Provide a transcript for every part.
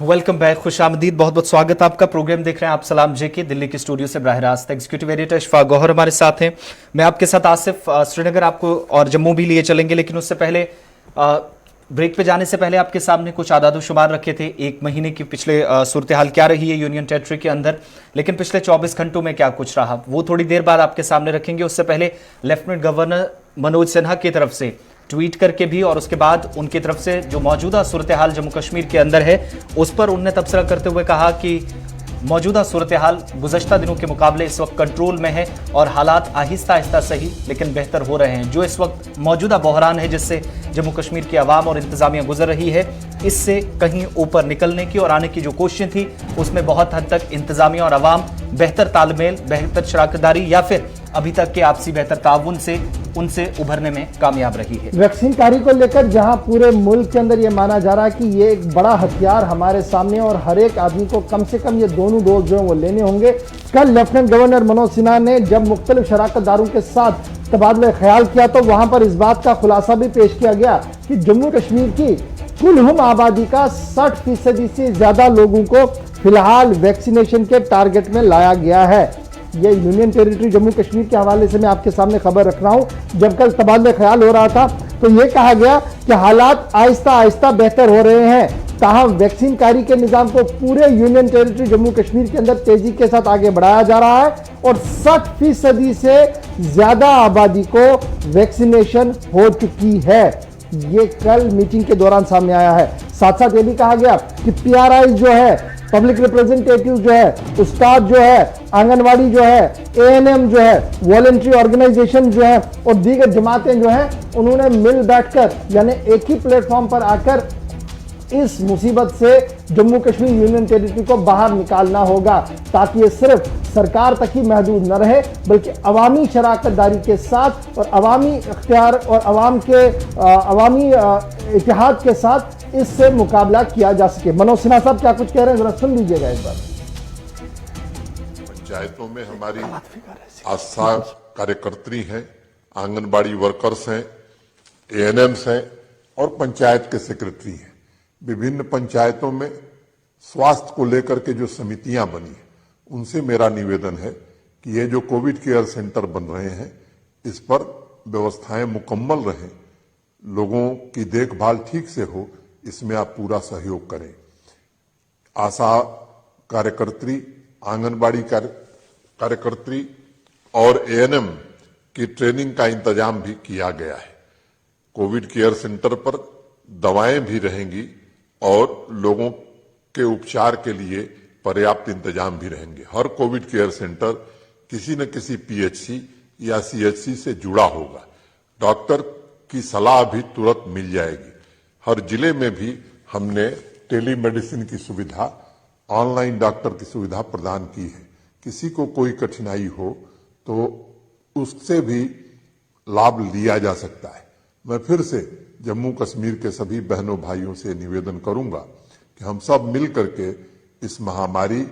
Welcome back, खुशामदीद, बहुत बहुत स्वागत आपका। प्रोग्राम देख रहे हैं आप सलाम जेके दिल्ली के स्टूडियो से बराह रास्त। एग्जीक्यूटिव एडिटर इशफाक गौहर हमारे साथ हैं। मैं आपके साथ आसिफ श्रीनगर आपको और जम्मू भी लिए चलेंगे, लेकिन उससे पहले ब्रेक पे जाने से पहले आपके सामने कुछ आदाद शुमार रखे थे एक महीने की पिछले सूरत हाल क्या रही है यूनियन टेरिटरी के अंदर, लेकिन पिछले 24 घंटों में क्या कुछ रहा वो थोड़ी देर बाद आपके सामने रखेंगे। उससे पहले लेफ्टिनेंट गवर्नर मनोज सिन्हा की तरफ से ट्वीट करके भी और उसके बाद उनकी तरफ से जो मौजूदा सूरत हाल जम्मू कश्मीर के अंदर है उस पर उन्होंने तबसरा करते हुए कहा कि मौजूदा सूरत हाल गुज़श्ता दिनों के मुकाबले इस वक्त कंट्रोल में है और हालात आहिस्ता आहिस्ता सही लेकिन बेहतर हो रहे हैं। जो इस वक्त मौजूदा बहरान है जिससे जम्मू कश्मीर की आवाम और इंतजामिया गुजर रही है, इससे कहीं ऊपर निकलने की और आने की जो कोशिशें थी उसमें बहुत हद तक इंतजामिया और आवाम बेहतर तालमेल, बेहतर शराकतदारी या फिर अभी तक के आपसी बेहतर ताउन से उनसे उभरने में कामयाब रही है। वैक्सीन कारी को लेकर जहां पूरे मुल्क के अंदर ये माना जा रहा है कि ये एक बड़ा हथियार हमारे सामने और हर एक आदमी को कम से कम ये दोनों डोज जो है वो लेने होंगे। कल लेफ्टिनेंट गवर्नर मनोज सिन्हा ने जब मुख्तलिफ शराकतदारों के साथ तबादला ख्याल किया तो वहां पर इस बात का खुलासा भी पेश किया गया कि जम्मू कश्मीर की कुल आबादी का 60% से ज्यादा लोगों को फिलहाल वैक्सीनेशन के टारगेट में लाया गया है। ये यूनियन टेरिटरी जम्मू कश्मीर के हवाले से मैं आपके सामने खबर रख रहा हूं। जब कल तबादला ख्याल हो रहा था तो ये कहा गया कि हालात आहिस्ता आहिस्ता बेहतर हो रहे हैं, ताहम वैक्सीन कारी के निजाम को पूरे यूनियन टेरिटरी जम्मू कश्मीर के अंदर तेजी के साथ आगे बढ़ाया जा रहा है और 60% से ज्यादा आबादी को वैक्सीनेशन हो चुकी है। ये कल मीटिंग के दौरान सामने आया है। साथ साथ ये भी कहा गया कि पीआरआई जो है, पब्लिक रिप्रेजेंटेटिव जो है, उस्ताद जो है, आंगनवाड़ी जो है, एएनएम जो है, वॉलंटरी ऑर्गेनाइजेशन जो है और दीगर जमातें जो हैं, उन्होंने मिल बैठकर यानी एक ही प्लेटफॉर्म पर आकर इस मुसीबत से जम्मू कश्मीर यूनियन टेरिटरी को बाहर निकालना होगा, ताकि ये सिर्फ सरकार तक ही महदूद न रहे बल्कि अवामी शराकतदारी के साथ और अवामी इख्तियार और अवामी इतिहाद के साथ इससे मुकाबला किया जा सके। मनोज सिन्हा साहब क्या कुछ कह रहे हैं, जरा सुन लीजिएगा एक बार। पंचायतों में हमारी आशा कार्यकर्त्री हैं, आंगनबाड़ी वर्कर्स हैं, एएनएम्स हैं और पंचायत के सेक्रेटरी हैं। विभिन्न पंचायतों में स्वास्थ्य को लेकर के जो समितियां बनी हैं उनसे मेरा निवेदन है कि ये जो कोविड केयर सेंटर बन रहे हैं इस पर व्यवस्थाएं मुकम्मल रहें, लोगों की देखभाल ठीक से हो, इसमें आप पूरा सहयोग करें। आशा कार्यकर्त्री, आंगनबाड़ी कार्यकर्त्री और एएनएम की ट्रेनिंग का इंतजाम भी किया गया है। कोविड केयर सेंटर पर दवाएं भी रहेंगी और लोगों के उपचार के लिए पर्याप्त इंतजाम भी रहेंगे। हर कोविड केयर सेंटर किसी न किसी पीएचसी या सीएचसी से जुड़ा होगा। डॉक्टर की सलाह भी तुरंत मिल जाएगी। हर जिले में भी हमने टेलीमेडिसिन की सुविधा, ऑनलाइन डॉक्टर की सुविधा प्रदान की है। किसी को कोई कठिनाई हो तो उससे भी लाभ लिया जा सकता है। मैं फिर से जम्मू कश्मीर के सभी बहनों भाइयों से निवेदन करूंगा कि हम सब मिल करके इस महामारी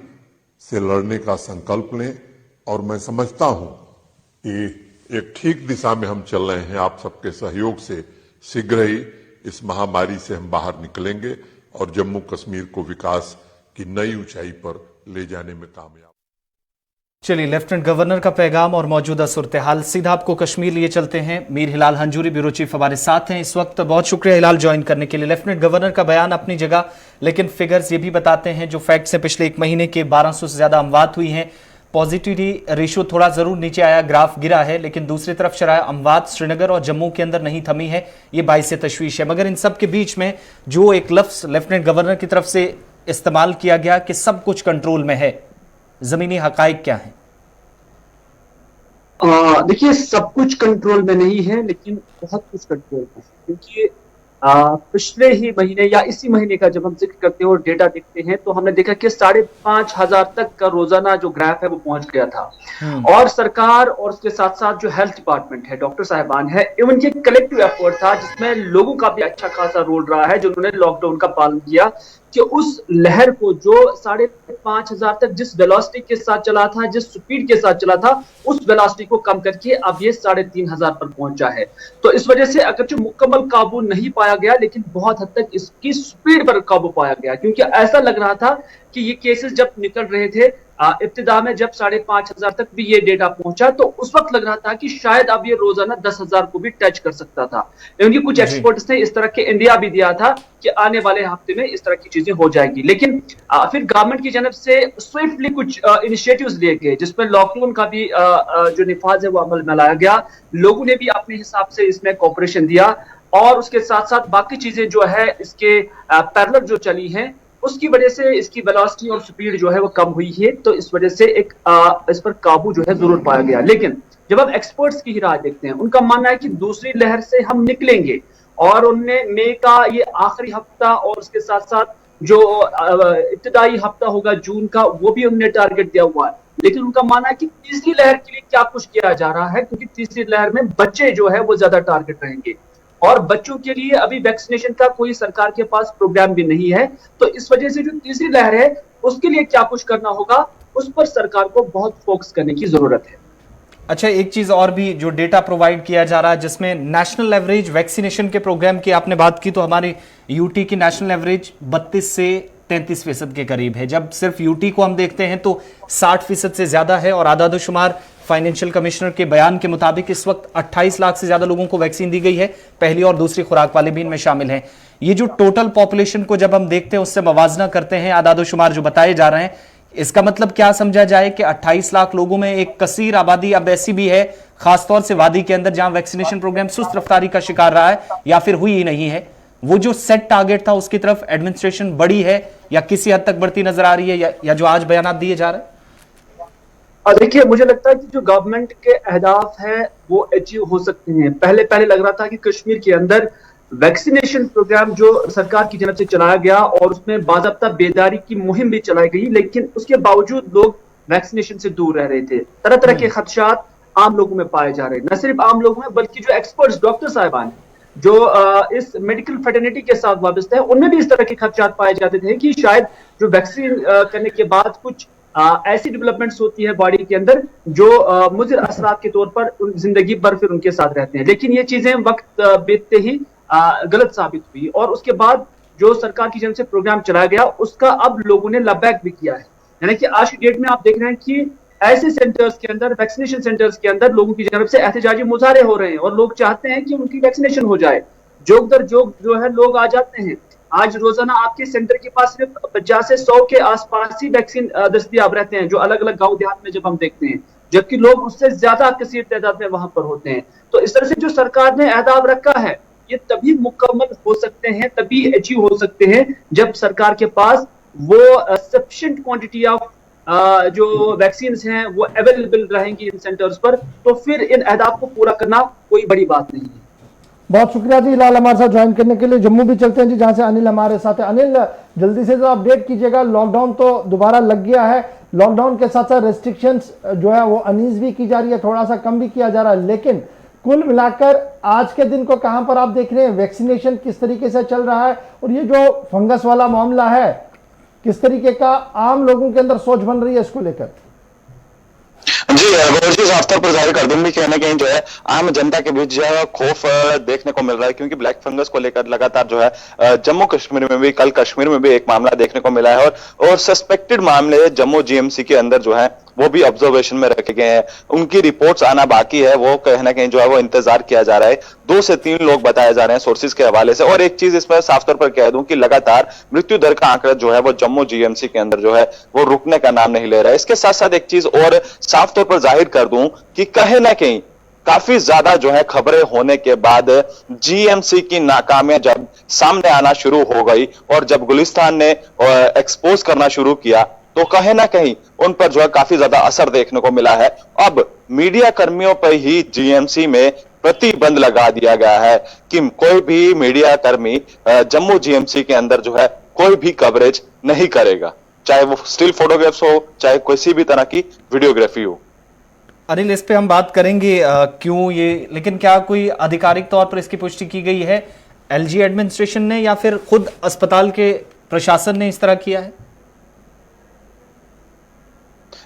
से लड़ने का संकल्प लें और मैं समझता हूं कि एक ठीक दिशा में हम चल रहे हैं। आप सबके सहयोग से शीघ्र ही इस महामारी से हम बाहर निकलेंगे और जम्मू कश्मीर को विकास की नई ऊंचाई पर ले जाने में कामयाब। चलिए, लेफ्टिनेंट गवर्नर का पैगाम और मौजूदा सूरत हाल, सीधा आपको कश्मीर लिए चलते हैं। मीर हिलाल हंजूरी ब्यूरो चीफ हमारे साथ हैं इस वक्त। बहुत शुक्रिया हिलाल ज्वाइन करने के लिए। लेफ्टिनेंट गवर्नर का बयान अपनी जगह, लेकिन फिगर्स ये भी बताते हैं जो फैक्ट्स हैं, पिछले एक महीने के 1200 से ज्यादा अमवात हुई हैं। पॉजिटिविटी रेशियो थोड़ा जरूर नीचे आया, ग्राफ गिरा है, लेकिन दूसरी तरफ शरह अमवात श्रीनगर और जम्मू के अंदर नहीं थमी है। ये बाइस तशवीश है। मगर इन सब के बीच में जो एक लफ्ज लेफ्टिनेंट गवर्नर की तरफ से इस्तेमाल किया गया कि सब कुछ कंट्रोल में है, जमीनी हकाइक क्या है? देखिए, सब कुछ कंट्रोल में नहीं है लेकिन बहुत कुछ कंट्रोल में है, क्योंकि पिछले ही महीने या इसी महीने का जब हम जिक्र करते हैं और डेटा देखते हैं तो हमने देखा कि 5,500 तक का रोजाना जो ग्राफ है वो पहुंच गया था। और सरकार और उसके साथ साथ जो हेल्थ डिपार्टमेंट है, डॉक्टर साहिबान है, इवन ये कलेक्टिव एफर्ट था जिसमें लोगों का भी अच्छा खासा रोल रहा है जिन्होंने लॉकडाउन का पालन किया। कि उस लहर को जो 5,500 तक जिस वेलोसिटी के साथ चला था, जिस स्पीड के साथ चला था, उस वेलोसिटी को कम करके अब ये 3,500 पर पहुंचा है। तो इस वजह से अगर जो मुकम्मल काबू नहीं पाया गया, लेकिन बहुत हद तक इसकी स्पीड पर काबू पाया गया, क्योंकि ऐसा लग रहा था कि ये केसेस जब निकल रहे थे इब्तिदा में, जब 5,500 तक भी ये डेटा पहुंचा, तो उस वक्त लग रहा था कि शायद अब ये रोजाना 10,000 को भी टच कर सकता था। क्योंकि कुछ एक्सपर्ट्स ने इस तरह के इंडिया भी दिया था कि आने वाले हफ्ते में इस तरह की चीजें हो जाएगी। लेकिन फिर गवर्नमेंट की जानब से स्विफ्टली कुछ इनिशिएटिव्स लिए गए, जिसमें लॉकडाउन का भी जो निफाज है वो अमल में लाया गया। लोगों ने भी अपने हिसाब से इसमें कोऑपरेशन दिया, और उसके साथ साथ बाकी चीजें जो है इसके पैरेलल जो चली हैं, उसकी वजह से इसकी वेलोसिटी और स्पीड जो है वो कम हुई है। तो इस वजह से एक इस पर काबू जो है जरूर पाया गया। लेकिन जब हम एक्सपर्ट्स की ही राय देखते हैं, उनका मानना है कि दूसरी लहर से हम निकलेंगे, और उनने मई का ये आखिरी हफ्ता और उसके साथ साथ जो इब्तिदाई हफ्ता होगा जून का, वो भी उन्होंने टारगेट दिया हुआ है। लेकिन उनका मानना है कि तीसरी लहर के लिए क्या कुछ किया जा रहा है, क्योंकि तीसरी लहर में बच्चे जो है वो ज्यादा टारगेट रहेंगे, और बच्चों के लिए अभी वैक्सीनेशन का कोई सरकार के पास प्रोग्राम भी नहीं है। तो इस वजह से जो तीसरी लहर है उसके लिए क्या कुछ करना होगा, उस पर सरकार को बहुत फोकस करने की जरूरत है। अच्छा, एक चीज और भी जो डेटा प्रोवाइड किया जा रहा है, जिसमें नेशनल एवरेज वैक्सीनेशन के प्रोग्राम की आपने बात की, तो हमारी यूटी की नेशनल एवरेज 32 से 33% के करीब है। जब सिर्फ यूटी को हम देखते हैं तो 60% से ज्यादा है। और आदादोशुमार फाइनेंशियल कमिश्नर के बयान के मुताबिक इस वक्त 28 लाख से ज्यादा लोगों को वैक्सीन दी गई है, पहली और दूसरी खुराक वाले भी इनमें शामिल हैं। ये जो टोटल पॉपुलेशन को जब हम देखते हैं, उससे मवाजना करते हैं आदादोशुमार जो बताए जा रहे हैं, इसका मतलब क्या समझा जाए कि 28 लाख लोगों में एक कसीर आबादी अब ऐसी भी है, खासतौर से वादी के अंदर, जहां वैक्सीनेशन प्रोग्राम सुस्त रफ्तारी का शिकार रहा है या फिर हुई ही नहीं है। वो जो सेट टारगेट था उसकी तरफ एडमिनिस्ट्रेशन बढ़ी है या किसी हद तक बढ़ती नजर आ रही है, या जो आज बयान दिए जा रहे हैं? देखिए, मुझे लगता है कि जो गवर्नमेंट के अहदाफ है वो अचीव हो सकते हैं। पहले लग रहा था कि कश्मीर के अंदर वैक्सीनेशन प्रोग्राम जो सरकार की जानब से चलाया गया, और उसमें बाज़ाब्ता बेदारी की मुहिम भी चलाई गई, लेकिन उसके बावजूद लोग वैक्सीनेशन से दूर रह रहे थे। तरह तरह के खदशात आम लोगों में पाए जा रहे हैं, न सिर्फ आम लोगों में बल्कि जो एक्सपर्ट्स डॉक्टर साहिबान जो इस मेडिकल फेटर्निटी के साथ वाबस्ता है, उनमें भी इस तरह के खदशात पाए जाते थे कि शायद जो वैक्सीन करने के बाद कुछ ऐसी डेवलपमेंट्स होती है बॉडी के अंदर जो मुज़िर असरात के तौर पर जिंदगी भर फिर उनके साथ रहते हैं। लेकिन ये चीजें वक्त बीतते ही गलत साबित हुई, और उसके बाद जो सरकार की जानब से प्रोग्राम चलाया गया उसका अब लोगों ने लबैक भी किया है। यानी कि आज की डेट में आप देख रहे हैं कि ऐसे सेंटर्स के अंदर, वैक्सीनेशन सेंटर्स के अंदर लोगों की जानब से एहतजाजी मुजाहरे हो रहे हैं, और लोग चाहते हैं कि उनकी वैक्सीनेशन हो जाए। जोक दर जोक जो है लोग आ जाते हैं। आज रोजाना आपके सेंटर के पास सिर्फ 50 से 100 के आसपास ही वैक्सीन दस्तयाब रहते हैं, जो अलग अलग गांव देहात में जब हम देखते हैं, जबकि लोग उससे ज्यादा कसीर तादाद में वहां पर होते हैं। तो इस तरह से जो सरकार ने अहदाफ रखा है, ये तभी मुकम्मल हो सकते हैं, तभी अचीव हो सकते हैं, जब सरकार के पास वो सफिशिएंट क्वांटिटी ऑफ जो वैक्सीन हैं वो अवेलेबल रहेंगी इन सेंटर्स पर। तो फिर इन अहदाफ को पूरा करना कोई बड़ी बात नहीं है। बहुत शुक्रिया जी हिलाल हमारे साथ ज्वाइन करने के लिए। जम्मू भी चलते हैं जी, जहां से अनिल हमारे साथ है। अनिल, जल्दी से जो अपडेट कीजिएगा, लॉकडाउन तो दोबारा लग गया है, लॉकडाउन के साथ साथ रेस्ट्रिक्शंस जो है वो अनीज भी की जा रही है, थोड़ा सा कम भी किया जा रहा है, लेकिन कुल मिलाकर आज के दिन को कहां पर आप देख रहे हैं, वैक्सीनेशन किस तरीके से चल रहा है, और ये जो फंगस वाला मामला है किस तरीके का आम लोगों के अंदर सोच बन रही है इसको लेकर? जी, गौर जी साफ तौर पर जाहिर कर दूं भी कहीं ना कहीं जो है आम जनता के बीच जो है खौफ देखने को मिल रहा है, क्योंकि ब्लैक फंगस को लेकर लगातार जो है जम्मू कश्मीर में भी, कल कश्मीर में भी एक मामला देखने को मिला है, और सस्पेक्टेड मामले जम्मू जीएमसी के अंदर जो है वो भी ऑब्जर्वेशन में रखे गए हैं। उनकी रिपोर्ट्स आना बाकी है, वो कहीं ना कहीं जो है वो इंतजार किया जा रहा है। 2 से 3 लोग बताए जा रहे हैं सोर्सेज के हवाले से। और एक चीज इसमें साफ तौर पर कह दूं कि लगातार मृत्यु दर का आंकड़ा जो है वो जम्मू जीएमसी के अंदर जो है वो रुकने का नाम नहीं ले रहा है। इसके साथ साथ एक चीज और साफ तौर पर जाहिर कर दूं कि कहीं ना कहीं काफी ज्यादा जो है खबरें होने के बाद जीएमसी की नाकामियां जब सामने आना शुरू हो गई, और जब गुलिस्तान ने एक्सपोज करना शुरू किया, तो कहीं ना कहीं उन पर जो है काफी ज्यादा असर देखने को मिला है। अब मीडिया कर्मियों पर ही जीएमसी में प्रतिबंध लगा दिया गया है कि कोई भी मीडिया कर्मी जम्मू जीएमसी के अंदर जो है कोई भी कवरेज नहीं करेगा, चाहे वो स्टिल फोटोग्राफ्स हो, चाहे किसी भी तरह की वीडियोग्राफी हो। अनिल, इस पे हम बात करेंगे क्यों ये, लेकिन क्या कोई आधिकारिक तौर पर इसकी पुष्टि की गई है एलजी एडमिनिस्ट्रेशन ने, या फिर खुद अस्पताल के प्रशासन ने इस तरह किया है?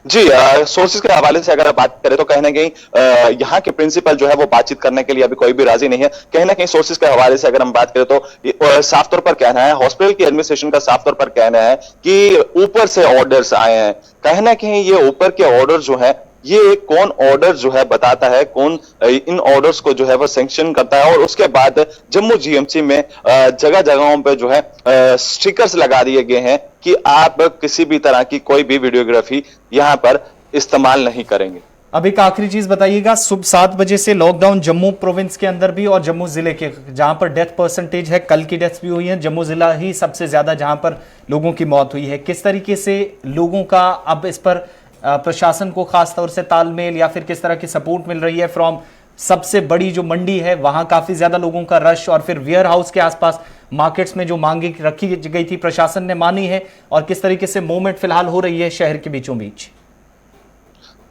जी, सोर्सेज के हवाले से अगर आप बात करें तो कहीं ना कहीं यहाँ के प्रिंसिपल जो है वो बातचीत करने के लिए अभी कोई भी राजी नहीं है। कहीं ना कहीं सोर्सेज के हवाले से अगर हम बात करें तो साफ तौर पर कहना है, हॉस्पिटल की एडमिनिस्ट्रेशन का साफ तौर पर कहना है कि ऊपर से ऑर्डर्स आए हैं। कहीं ना कहीं ये ऊपर के ऑर्डर जो है, ये कौन ऑर्डर जो है बताता है, कौन इन ऑर्डर्स को जो है वो सैंक्शन करता है, और उसके बाद जम्मू जीएमसी में जगह जगहों पे जो है स्टिकर्स लगा दिए गए हैं कि आप किसी भी तरह की कोई भी वीडियोग्राफी यहां पर इस्तेमाल नहीं करेंगे। अब एक आखिरी चीज बताइएगा, सुबह 7 बजे से लॉकडाउन जम्मू प्रोविंस के अंदर भी और जम्मू जिले के, जहां पर डेथ परसेंटेज है, कल की डेथ्स भी हुई है, जम्मू जिला ही सबसे ज्यादा जहां पर लोगों की मौत हुई है। किस तरीके से लोगों का अब इस पर प्रशासन को खास तौर से तालमेल या फिर किस तरह की सपोर्ट मिल रही है फ्रॉम सबसे बड़ी जो मंडी है, वहां काफी ज्यादा लोगों का रश, और फिर वेयर हाउस के आसपास मार्केट्स में जो मांगे रखी गई थी प्रशासन ने मानी है, और किस तरीके से मूवमेंट फिलहाल हो रही है शहर के बीचों बीच?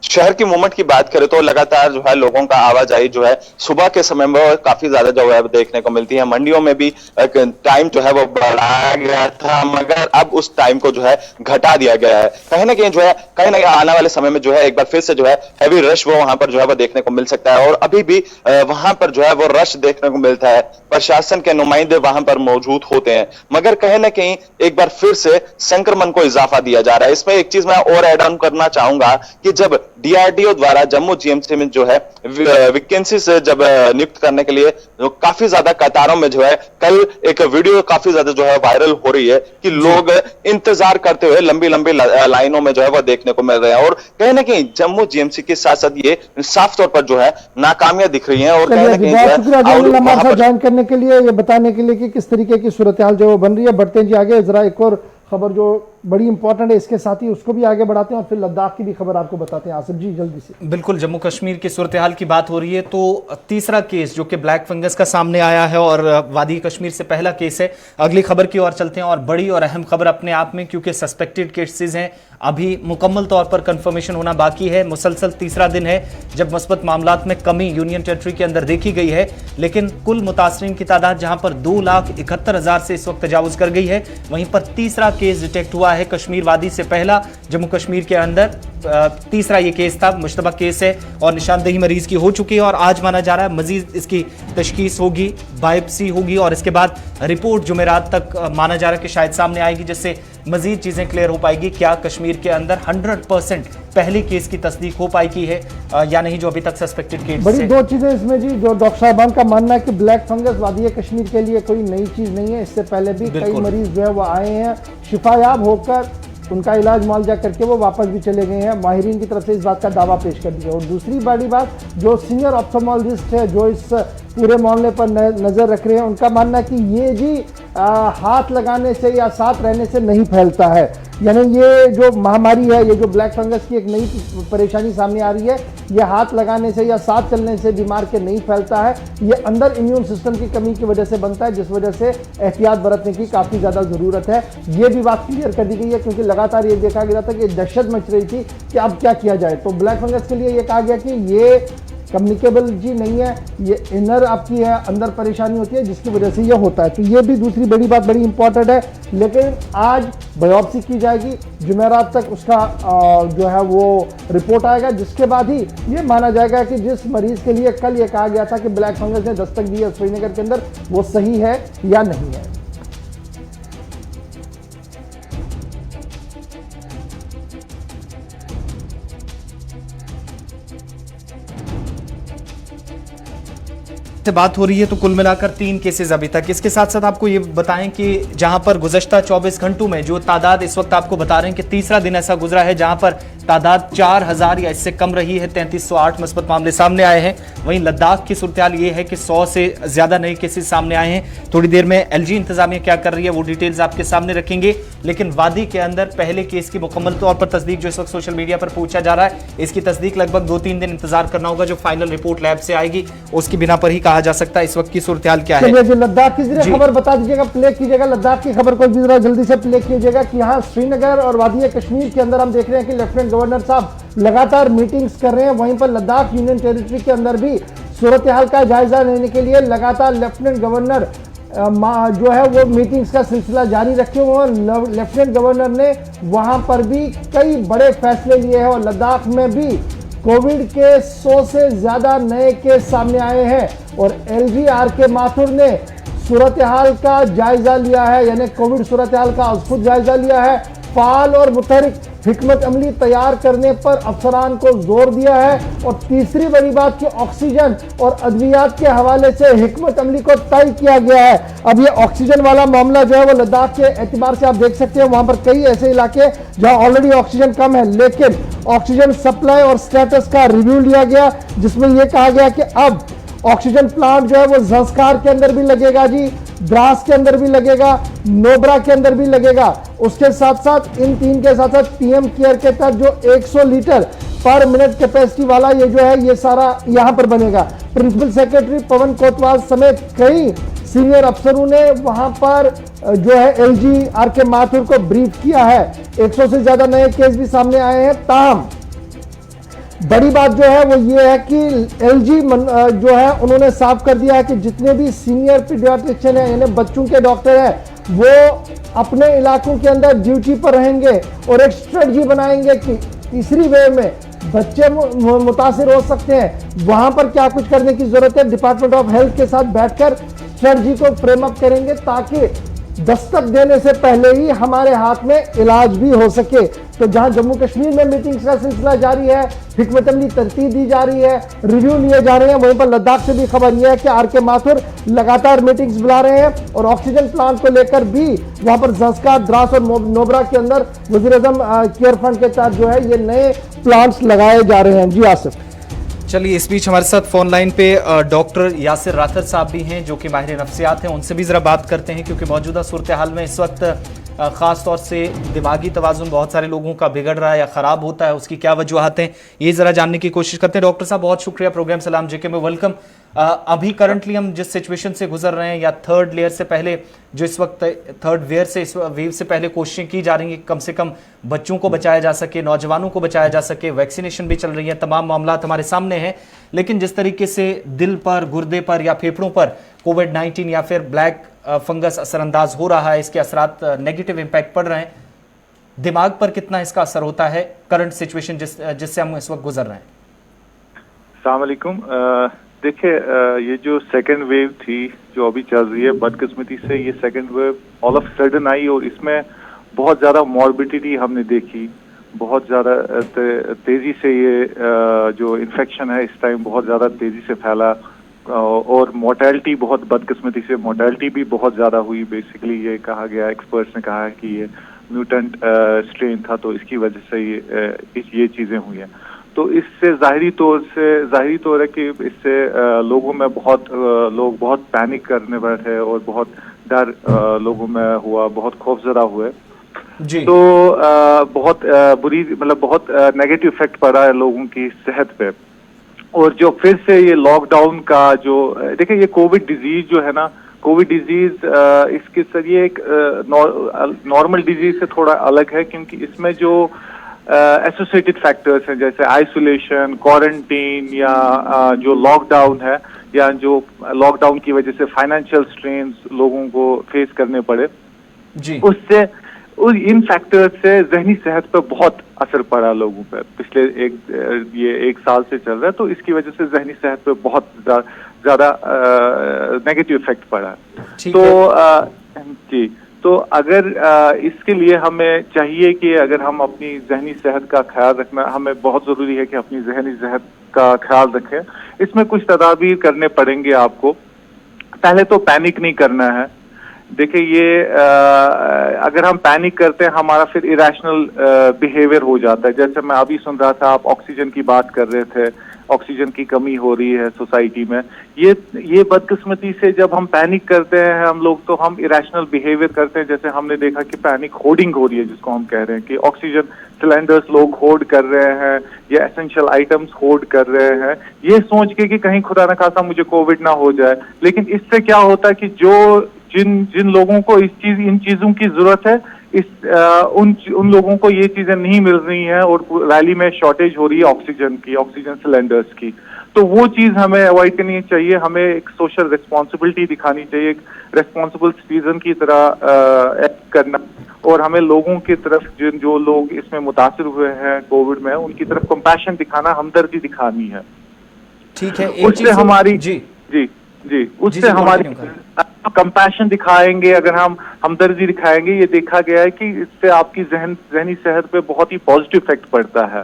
शहर की मूवमेंट की बात करें तो लगातार जो है लोगों का आवाजाही जो है सुबह के समय में काफी ज्यादा जो है देखने को मिलती है। मंडियों में भी टाइम जो है वो बढ़ाया गया था, मगर अब उस टाइम को जो है घटा दिया गया है। कहीं ना कहीं जो है, कहीं ना कहीं आने वाले समय में जो है एक बार फिर से जो है हैवी रश वो वहां पर जो है वो देखने को मिल सकता है, और अभी भी वहां पर जो है वो रश देखने को मिलता है। प्रशासन के नुमाइंदे वहां पर मौजूद होते हैं, मगर कहीं ना कहीं एक बार फिर से संक्रमण को इजाफा दिया जा रहा है। इसमें एक चीज मैं और ऐड ऑन करना चाहूंगा कि जब डीआरडीओ द्वारा जम्मू जीएमसी में जो है वैकेंसी से जब नियुक्त करने के लिए काफी ज्यादा कतारों में जो है, कल एक वीडियो काफी ज्यादा जो है वायरल हो रही है कि लोग इंतजार करते हुए लंबी लंबी लाइनों में जो है वो देखने को मिल रहे हैं, और कहीं ना कहीं जम्मू जीएमसी के साथ साथ ये साफ तौर पर जो है नाकामियां दिख रही हैं। और कहीं ना कहीं हमारे साथ ज्वाइन करने के लिए, ये बताने के लिए कि किस तरीके की सूरत हाल जो वो बन रही है। बढ़ते हैं जी आगे, जरा एक और खबर जो बड़ी इंपॉर्टेंट है, इसके साथ ही उसको भी आगे बढ़ाते हैं और फिर लद्दाख की भी खबर आपको बताते हैं। आसिफ जी जल्दी से। बिल्कुल, जम्मू कश्मीर की सूरत हाल की बात हो रही है तो तीसरा केस जो कि ब्लैक फंगस का सामने आया है, और वादी कश्मीर से पहला केस है। अगली खबर की ओर चलते हैं, और बड़ी और अहम खबर अपने आप में, क्योंकि सस्पेक्टेड केसेस हैं, अभी मुकम्मल तौर पर कंफर्मेशन होना बाकी है। मुसलसल तीसरा दिन है जब मुस्बत मामलात में कमी यूनियन टेरिटरी के अंदर देखी गई है, लेकिन कुल मुतासरीन की तादाद जहां पर 2,71,000 से इस वक्त तजावुज कर गई है, वहीं पर तीसरा केस डिटेक्ट हुआ है कश्मीर वादी से पहला जम्मू कश्मीर के अंदर। तीसरा ये केस था, मुश्तबा केस है, और निशानदेही मरीज की हो चुकी है, और आज माना जा रहा है मजीद इसकी तशखीस होगी, बायोप्सी होगी, और इसके बाद रिपोर्ट जुमेरात तक माना जा रहा है कि शायद सामने आएगी, जिससे मजीद चीजें क्लियर हो पाएगी। क्या कश्मीर के अंदर 100% पहले केस की तस्दीक हो पाई है या नहीं, जो अभी तक सस्पेक्टेड केस। बड़ी दो चीजें इसमें जी, जो डॉक्टर साहबान का मानना है कि ब्लैक फंगस वादी कश्मीर के लिए कोई नई चीज नहीं है, इससे पहले भी कई मरीज जो है वो आए हैं, शिफायाब होकर उनका इलाज मुआवजा करके वो वापस भी चले गए हैं। माहिरीन की तरफ से इस बात का दावा पेश कर दिया। और दूसरी बड़ी बात, जो सीनियर ऑप्थेल्मोलॉजिस्ट है जो इस पूरे मामले पर नजर रख रहे हैं, उनका मानना है कि ये जी हाथ लगाने से या साथ रहने से नहीं फैलता है। यानी ये जो महामारी है, ये जो ब्लैक फंगस की एक नई परेशानी सामने आ रही है, ये हाथ लगाने से या साथ चलने से बीमार के नहीं फैलता है, ये अंदर इम्यून सिस्टम की कमी की वजह से बनता है, जिस वजह से एहतियात बरतने की काफ़ी ज़्यादा ज़रूरत है। ये भी बात क्लियर कर दी गई है, क्योंकि लगातार ये देखा गया था कि दहशत मच रही थी कि अब क्या किया जाए। तो ब्लैक फंगस के लिए ये कहा गया कि ये कम्युनिकेबल जी नहीं है, ये इनर आपकी है, अंदर परेशानी होती है जिसकी वजह से ये होता है। तो ये भी दूसरी बड़ी बात बड़ी इंपॉर्टेंट है। लेकिन आज बायोप्सी की जाएगी, जुमेरात तक उसका जो है वो रिपोर्ट आएगा, जिसके बाद ही ये माना जाएगा कि जिस मरीज के लिए कल ये कहा गया था कि ब्लैक फंगस ने दस्तक दी है श्रीनगर के अंदर, वो सही है या नहीं है। से बात हो रही है तो कुल मिलाकर 3 केसेस अभी तक। इसके साथ साथ आपको ये बताएं कि जहां पर गुज़श्ता 24 घंटों में जो तादाद इस वक्त आपको बता रहे हैं कि तीसरा दिन ऐसा गुजरा है जहां पर तादाद 4000 या इससे कम रही है, 3308 मुस्बत मामले सामने आए हैं। वहीं लद्दाख की सूरत हाल ये है कि 100 से ज्यादा नए केसेस सामने आए हैं। थोड़ी देर में एलजी इंतजामिया क्या कर रही है वो डिटेल्स आपके सामने रखेंगे। लेकिन वादी के अंदर पहले केस की मुकम्मल तौर पर तस्दीक जो इस वक्त सोशल मीडिया पर पूछा जा रहा है, इसकी तस्दीक लगभग 2-3 दिन इंतजार करना होगा, जो फाइनल रिपोर्ट लैब से आएगी उसकी बिना पर ही कहा जा सकता है इस वक्त की सूरत हाल क्या है। लद्दाख की खबर बता दीजिएगा, प्ले कीजिएगा लद्दाख की खबर को भी जरा जल्दी से प्ले कीजिएगा कि यहाँ श्रीनगर और वादी कश्मीर के अंदर हम देख रहे हैं कि लेफ्टिनेंट गवर्नर साहब लगातार मीटिंग्स कर रहे हैं। वहीं पर लद्दाख यूनियन टेरिटरी के अंदर भी सूरत हाल का जायजा लेने के लिए लगातार लेफ्टिनेंट गवर्नर जो है वो मीटिंग्स का सिलसिला जारी रखे हुए हैं। लेफ्टिनेंट गवर्नर ने वहां पर भी कई बड़े फैसले लिए हैं और लद्दाख में भी कोविड के 100 से ज्यादा नए केस सामने आए हैं और एलजी आर.के. माथुर ने सूरत हाल का जायजा लिया है, यानी कोविड सूरत हाल का खुद जायजा लिया है। फाल और मुतहरिक हिकमत अमली तैयार करने पर अफसरान को जोर दिया है और तीसरी बड़ी बात कि ऑक्सीजन और अद्वियात के हवाले से हिकमत अमली को तय किया गया है। अब ये ऑक्सीजन वाला मामला जो है वो लद्दाख के एतबार से आप देख सकते हैं वहां पर कई ऐसे इलाके जहां ऑलरेडी ऑक्सीजन कम है, लेकिन ऑक्सीजन सप्लाई और स्टेटस का रिव्यू लिया गया जिसमें यह कहा गया कि अब ऑक्सीजन प्लांट जो है वो ज़ंस्कार के अंदर भी लगेगा जी, द्रास के अंदर भी लगेगा, नोबरा के अंदर भी लगेगा। उसके साथ साथ इन तीन के साथ साथ पीएम केयर के तहत जो 100 लीटर पर मिनट कैपेसिटी वाला ये जो है ये सारा यहां पर बनेगा। प्रिंसिपल सेक्रेटरी पवन कोतवाल समेत कई सीनियर अफसरों ने वहां पर जो है एलजी आर.के. माथुर को ब्रीफ किया है। 100 से ज्यादा नए केस भी सामने आए हैं। ताहम बड़ी बात जो है वो ये है कि एलजी जो है उन्होंने साफ कर दिया है कि जितने भी सीनियर पीडियाट्रिशियन हैं यानी बच्चों के डॉक्टर हैं वो अपने इलाकों के अंदर ड्यूटी पर रहेंगे और एक स्ट्रेटजी बनाएंगे कि तीसरी वेव में बच्चे मुतासिर हो सकते हैं, वहां पर क्या कुछ करने की जरूरत है। डिपार्टमेंट ऑफ हेल्थ के साथ बैठकर स्ट्रेटजी को फ्रेम अप करेंगे ताकि दस्तक देने से पहले ही हमारे हाथ में इलाज भी हो सके। तो जहां जम्मू कश्मीर में मीटिंग्स का सिलसिला जारी है, हिकमत अमली तरतीब दी जा रही है, रिव्यू लिए जा रहे हैं, वहीं पर लद्दाख से भी खबर यह है कि आर.के. माथुर लगातार मीटिंग्स बुला रहे हैं और ऑक्सीजन प्लांट को लेकर भी वहां पर ज़ंस्कार, द्रास और नोबरा के अंदर वज़ीर-ए-आज़म केयर फंड के तहत जो है ये नए प्लांट्स लगाए जा रहे हैं। जी आसिफ। चलिए, इस बीच हमारे साथ फोन लाइन पे डॉक्टर यासिर राथर साहब भी हैं जो कि माहिर नफ्सियात हैं, उनसे भी ज़रा बात करते हैं क्योंकि मौजूदा सूरत हाल में इस वक्त ख़ास तौर से दिमागी तवाज़ुन बहुत सारे लोगों का बिगड़ रहा है या ख़राब होता है, उसकी क्या वजूहत हैं ये ज़रा जानने की कोशिश करते हैं। डॉक्टर साहब बहुत शुक्रिया, प्रोग्राम सलाम जेके में वेलकम। अभी करंटली हम जिस सिचुएशन से गुजर रहे हैं या थर्ड लेयर से पहले जो इस वक्त थर्ड वेव से पहले कोशिशें की जा रही हैं कम से कम बच्चों को बचाया जा सके, नौजवानों को बचाया जा सके, वैक्सीनेशन भी चल रही है, तमाम मामला हमारे सामने हैं, लेकिन जिस तरीके से दिल पर, गुर्दे पर या फेफड़ों पर कोविड-19 या फिर ब्लैक फंगस असरअंदाज हो रहा है, इसके असरात नेगेटिव इम्पैक्ट पड़ रहे हैं, दिमाग पर कितना इसका असर होता है करंट सिचुएशन जिससे हम इस वक्त गुजर रहे हैं? अस्सलाम वालेकुम। देखिए, ये जो सेकेंड वेव थी जो अभी चल रही है, बदकिस्मती से ये second wave all of sudden I और इसमें बहुत ज़्यादा मॉर्बिडिटी हमने देखी, बहुत ज़्यादा तेज़ी से ये जो इन्फेक्शन है इस टाइम बहुत ज़्यादा तेज़ी से फैला और मोर्टेलिटी बहुत बदकिस्मती से मोर्टेलिटी भी बहुत ज़्यादा हुई। बेसिकली ये कहा गया, एक्सपर्ट्स ने कहा है कि ये म्यूटेंट स्ट्रेन था तो इसकी वजह से ये चीज़ें हुई हैं। तो इससे जाहिरी तौर है कि इससे लोगों में लोग बहुत पैनिक करने बैठे और बहुत डर लोगों में हुआ, बहुत खौफजदा हुए जी। तो बहुत बुरी बहुत नेगेटिव इफेक्ट पड़ा है लोगों की सेहत पे। और जो फिर से ये लॉकडाउन का जो देखिए ये कोविड डिजीज जो है ना, कोविड डिजीज इसके जरिए एक नॉर्मल डिजीज से थोड़ा अलग है क्योंकि इसमें जो एसोसिएटेड फैक्टर्स हैं जैसे आइसोलेशन, क्वारंटीन या जो लॉकडाउन है या जो लॉकडाउन की वजह से फाइनेंशियल स्ट्रेन लोगों को फेस करने पड़े जी, उससे इन फैक्टर्स से जहनी सेहत पर बहुत असर पड़ा लोगों पर। पिछले एक साल से चल रहा है तो इसकी वजह से जहनी सेहत पर बहुत ज्यादा नेगेटिव इफेक्ट पड़ा। जी, तो अगर इसके लिए हमें चाहिए कि अगर हम अपनी जहनी सेहत का ख्याल रखना, हमें बहुत जरूरी है कि अपनी जहनी सेहत का ख्याल रखें। इसमें कुछ तदाबीर करने पड़ेंगे आपको। पहले तो पैनिक नहीं करना है। देखिए ये अगर हम पैनिक करते हैं हमारा फिर इरेशनल बिहेवियर हो जाता है। जैसे मैं अभी सुन रहा था, आप ऑक्सीजन की बात कर रहे थे, ऑक्सीजन की कमी हो रही है सोसाइटी में। ये बदकिस्मती से जब हम पैनिक करते हैं हम लोग तो हम इरेशनल बिहेवियर करते हैं। जैसे हमने देखा कि पैनिक होर्डिंग हो रही है जिसको हम कह रहे हैं कि ऑक्सीजन सिलेंडर्स लोग होर्ड कर रहे हैं या एसेंशियल आइटम्स होर्ड कर रहे हैं ये सोच के कि कहीं खुदा न खासा मुझे कोविड ना हो जाए। लेकिन इससे क्या होता है कि जो जिन लोगों को इन चीजों की जरूरत है उन लोगों को ये चीजें नहीं मिल रही हैं और रैली में शॉर्टेज हो रही है ऑक्सीजन सिलेंडर्स की। तो वो चीज हमें अवॉइड करनी चाहिए। हमें एक सोशल रिस्पॉन्सिबिलिटी दिखानी चाहिए, एक रेस्पॉन्सिबल सिटीजन की तरह एक्ट करना, और हमें लोगों की तरफ जो लोग इसमें मुतासिर हुए हैं कोविड में, उनकी तरफ कंपैशन दिखाना, हमदर्दी दिखानी है। ठीक है, उससे हमारी जी जी जी उससे जी, हमारी कंपैशन दिखाएंगे, अगर हम हमदर्दी दिखाएंगे, ये देखा गया है कि इससे आपकी जहनी सेहत पे बहुत ही पॉजिटिव इफेक्ट पड़ता है।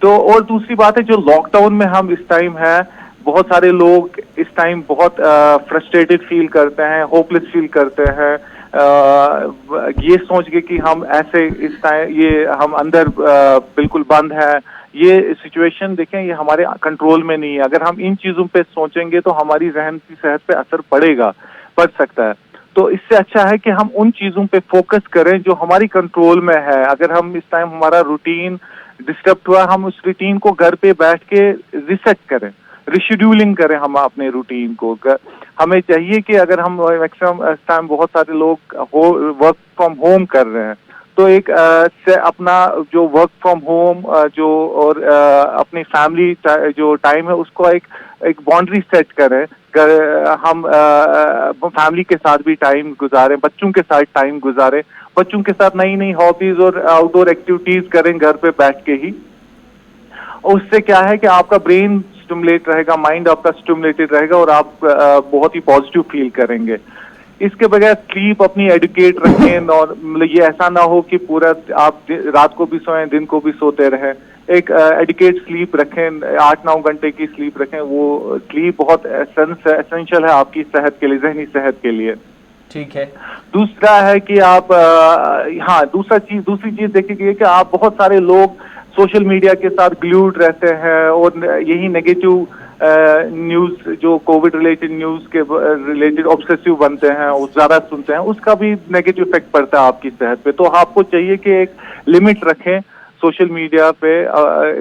तो और दूसरी बात है, जो लॉकडाउन में हम इस टाइम है, बहुत सारे लोग इस टाइम बहुत फ्रस्ट्रेटेड फील करते हैं, होपलेस फील करते हैं, ये सोच के कि हम ऐसे इस टाइम ये हम अंदर बिल्कुल बंद है। ये सिचुएशन देखें, ये हमारे कंट्रोल में नहीं है। अगर हम इन चीजों पे सोचेंगे तो हमारी जहन की सेहत पे असर पड़ सकता है। तो इससे अच्छा है कि हम उन चीजों पे फोकस करें जो हमारी कंट्रोल में है। अगर हम इस टाइम हमारा रूटीन डिस्टर्ब हुआ, हम उस रूटीन को घर पे बैठ के रिसेट करें, रिशेड्यूलिंग करें हम अपने रूटीन को। हमें चाहिए कि अगर हम मैक्सिमम इस टाइम बहुत सारे लोग वर्क फ्रॉम होम कर रहे हैं, तो एक से अपना जो वर्क फ्रॉम होम जो और अपनी फैमिली जो टाइम है, उसको एक बाउंड्री सेट करें। हम फैमिली के साथ भी टाइम गुजारें, बच्चों के साथ टाइम गुजारें, बच्चों के साथ नई नई हॉबीज और आउटडोर एक्टिविटीज करें घर पे बैठ के ही। उससे क्या है कि आपका ब्रेन स्टिमुलेट रहेगा, माइंड आपका स्टिमुलेटेड रहेगा, और आप बहुत ही पॉजिटिव फील करेंगे। इसके बगैर स्लीप अपनी एडुकेट रखें, और मतलब ये ऐसा ना हो कि पूरा आप रात को भी सोएं, दिन को भी सोते रहें। एक एडुकेट स्लीप रखें, 8-9 घंटे की स्लीप रखें। वो स्लीप बहुत एसेंशियल है आपकी सेहत के लिए, जहनी सेहत के लिए। ठीक है। दूसरा है कि आप दूसरी चीज देखिए कि आप बहुत सारे लोग सोशल मीडिया के साथ ग्लूड रहते हैं, और यही नेगेटिव न्यूज जो कोविड रिलेटेड न्यूज के रिलेटेड ऑब्सेसिव बनते हैं, वो ज्यादा सुनते हैं, उसका भी नेगेटिव इफेक्ट पड़ता है आपकी सेहत पे। तो आपको चाहिए कि एक लिमिट रखें सोशल मीडिया पे।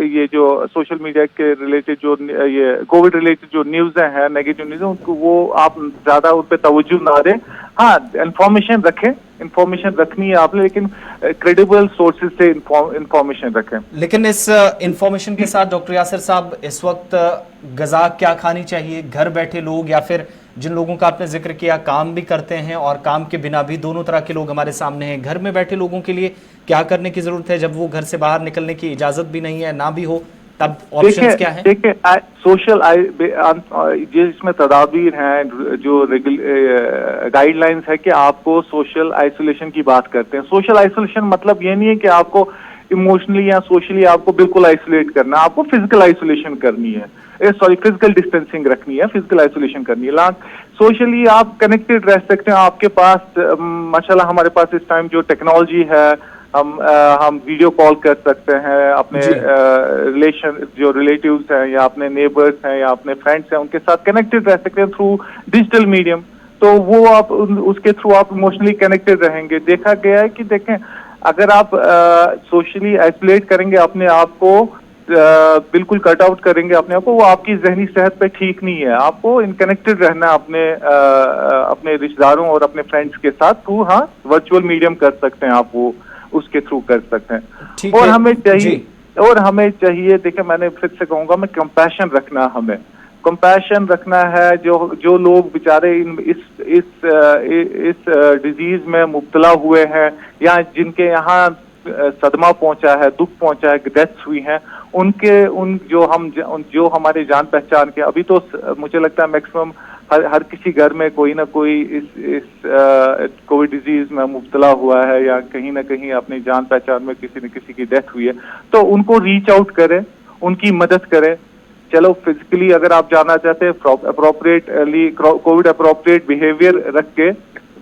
ये जो सोशल मीडिया के रिलेटेड जो ये कोविड रिलेटेड जो न्यूज हैं, नेगेटिव न्यूज, उनको वो आप ज्यादा उन पे तवज्जो ना दें। हाँ, इन्फॉर्मेशन रखें, इन्फॉर्मेशन रखनी है आपने, लेकिन क्रेडिबल सोर्सेज से इन्फॉर्मेशन रखें। लेकिन इस इन्फॉर्मेशन के साथ डॉक्टर यासिर साहब, इस वक्त गज़ा क्या खानी चाहिए? घर बैठे लोग, या फिर जिन लोगों का आपने जिक्र किया काम भी करते हैं और काम के बिना भी, दोनों तरह के लोग हमारे सामने हैं। घर में बैठे लोगों के लिए क्या करने की जरूरत है जब वो घर से बाहर निकलने की इजाजत भी नहीं है, ना भी हो, तब ऑप्शंस क्या है? देखिए, सोशल जिसमें तदाबीर हैं, जो गाइडलाइंस है कि आपको सोशल आइसोलेशन की बात करते हैं। सोशल आइसोलेशन मतलब ये नहीं है कि आपको इमोशनली या सोशली आपको बिल्कुल आइसोलेट करना, आपको फिजिकल आइसोलेशन करनी है, फिजिकल डिस्टेंसिंग रखनी है, फिजिकल आइसोलेशन करनी है। सोशली आप कनेक्टेड रह सकते हैं। आपके पास माशाल्लाह हमारे पास इस टाइम जो टेक्नोलॉजी है, हम वीडियो कॉल कर सकते हैं अपने जो रिलेटिव्स हैं, या अपने नेबर्स हैं, या अपने फ्रेंड्स हैं, उनके साथ कनेक्टेड रह सकते हैं थ्रू डिजिटल मीडियम। तो वो आप उसके थ्रू आप इमोशनली कनेक्टेड रहेंगे। देखा गया है कि देखें, अगर आप सोशली आइसोलेट करेंगे अपने आप को, बिल्कुल कट आउट करेंगे अपने आप को, वो आपकी जहनी सेहत पे ठीक नहीं है। आपको इनकनेक्टेड रहना अपने रिश्तेदारों और अपने फ्रेंड्स के साथ थ्रू, हाँ, वर्चुअल मीडियम कर सकते हैं आप, वो उसके थ्रू कर सकते हैं। और हमें चाहिए देखिए, मैंने फिर से कहूंगा, मैं कंपैशन रखना, हमें कंपैशन रखना है। जो लोग बेचारे इस डिजीज में मुब्तला हुए हैं, या जिनके यहाँ सदमा पहुंचा है, दुख पहुंचा है, डेथ्स हुई हैं, जो हमारे जान पहचान के, अभी तो मुझे लगता है मैक्सिमम हर किसी घर में कोई ना कोई इस कोविड डिजीज में मुब्तला हुआ है, या कहीं ना कहीं अपनी जान पहचान में किसी न किसी की डेथ हुई है। तो उनको रीच आउट करें, उनकी मदद करें। चलो, फिजिकली अगर आप जाना चाहते हैं, अप्रोप्रिएटली कोविड अप्रोप्रिएट बिहेवियर रख के,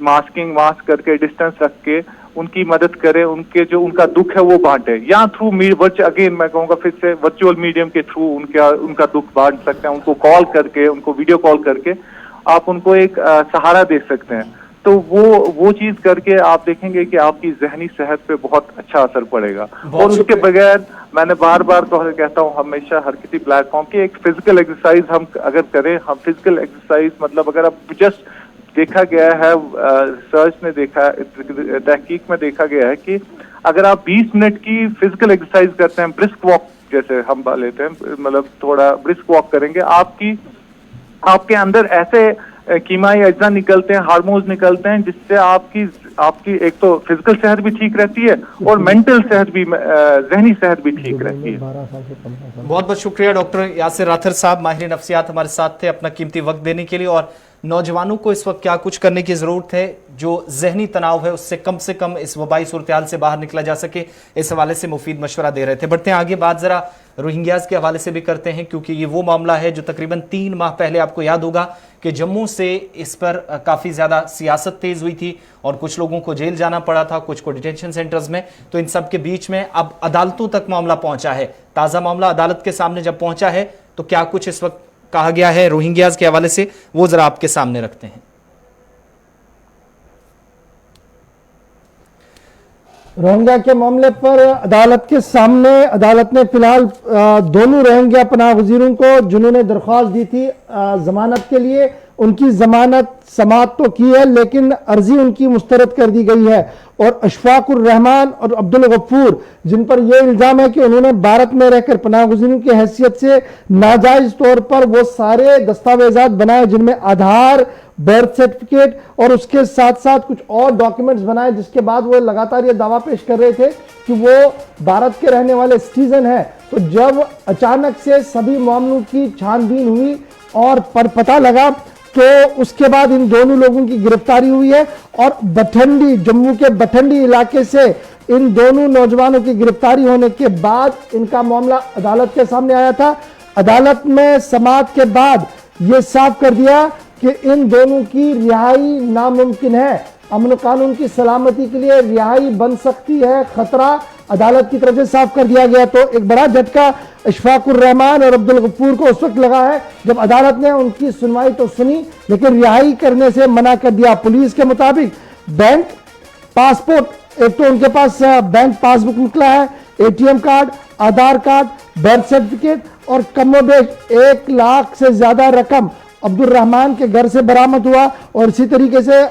मास्क करके, डिस्टेंस रख के उनकी मदद करें, उनका दुख है वो बांटे, या थ्रू अगेन मैं कहूँगा फिर से वर्चुअल मीडियम के थ्रू उनका दुख बांट सकते हैं। उनको कॉल करके, उनको वीडियो कॉल करके आप उनको एक सहारा दे सकते हैं। तो वो चीज करके आप देखेंगे कि आपकी जहनी सेहत पे बहुत अच्छा असर पड़ेगा। और उसके बगैर मैंने बार बार कहता हूँ हमेशा हर किसी प्लेटफॉर्म की, एक फिजिकल एक्सरसाइज हम अगर करें, हम फिजिकल एक्सरसाइज मतलब अगर आप जस्ट देखा गया है, रिसर्च में तहकीक में देखा गया है कि अगर आप 20 मिनट की फिजिकल एक्सरसाइज करते हैं, ब्रिस्क वॉक जैसे हम लेते हैं, मतलब थोड़ा ब्रिस्क वॉक करेंगे, आपके अंदर ऐसे कीमाई अज्जा निकलते हैं, हार्मोन्स निकलते हैं, जिससे आपकी एक तो फिजिकल सेहत भी ठीक रहती है और मेंटल सेहत भी, जहनी सेहत भी ठीक रहती है। बहुत बहुत शुक्रिया डॉक्टर यासिर राथर साहब, माहिर नफ्सियात हमारे साथ थे अपना कीमती वक्त देने के लिए। और नौजवानों को इस वक्त क्या कुछ करने की जरूरत है जो जहनी तनाव है उससे कम इस वबाई सूरत से बाहर निकला जा सके, इस हवाले से मुफीद मशवरा दे रहे थे। बढ़ते हैं आगे, बात जरा रोहिंग्याज के हवाले से भी करते हैं, क्योंकि ये वो मामला है जो तकरीबन 3 माह पहले, आपको याद होगा कि जम्मू से इस पर काफी ज्यादा सियासत तेज हुई थी और कुछ लोगों को जेल जाना पड़ा था, कुछ को डिटेंशन सेंटर्स में। तो इन सब के बीच में अब अदालतों तक मामला पहुंचा है। ताजा मामला अदालत के सामने जब पहुंचा है तो क्या कुछ इस वक्त कहा गया है रोहिंग्याज के हवाले से, वो जरा आपके सामने रखते हैं। रोहिंग्या के मामले पर अदालत के सामने अदालत ने फिलहाल दोनों रोहिंग्या पनाह गुज़ीरों को जिन्होंने दरख्वास्त दी थी जमानत के लिए, उनकी जमानत समाअत तो की है, लेकिन अर्जी उनकी मुस्तरद कर दी गई है। और अशफाकुर रहमान और अब्दुल गफूर, जिन पर यह इल्जाम है कि उन्होंने भारत में रहकर पनाह गुज़ीरों की हैसियत से नाजायज तौर पर वो सारे दस्तावेजात बनाए जिनमें आधार, बर्थ सर्टिफिकेट और उसके साथ साथ कुछ और डॉक्यूमेंट्स बनाए, जिसके बाद वो लगातार ये दावा पेश कर रहे थे कि वो भारत के रहने वाले सिटीजन हैं। तो जब अचानक से सभी मामलों की छानबीन हुई और पता लगा, तो उसके बाद इन दोनों लोगों की गिरफ्तारी हुई है। और बठंडी, जम्मू के बठंडी इलाके से इन दोनों नौजवानों की गिरफ्तारी होने के बाद इनका मामला अदालत के सामने आया था। अदालत में समाअत के बाद यह साफ कर दिया कि इन दोनों की रिहाई नामुमकिन है। अमन कानून की सलामती के लिए रिहाई बन सकती है खतरा, अदालत की तरफ से साफ कर दिया गया। तो एक बड़ा झटका अशफाकुर रहमान और अब्दुल गफूर को उस वक्त लगा है जब अदालत ने उनकी सुनवाई तो सुनी, लेकिन रिहाई करने से मना कर दिया। पुलिस के मुताबिक बैंक पासपोर्ट, एक तो उनके पास बैंक पासबुक निकला है, एटीएम कार्ड, आधार कार्ड, बर्थ सर्टिफिकेट और कमोबेश 1 लाख से ज्यादा रकम अब्दुल रहमान के घर से बरामद हुआ। और इसी तरीके से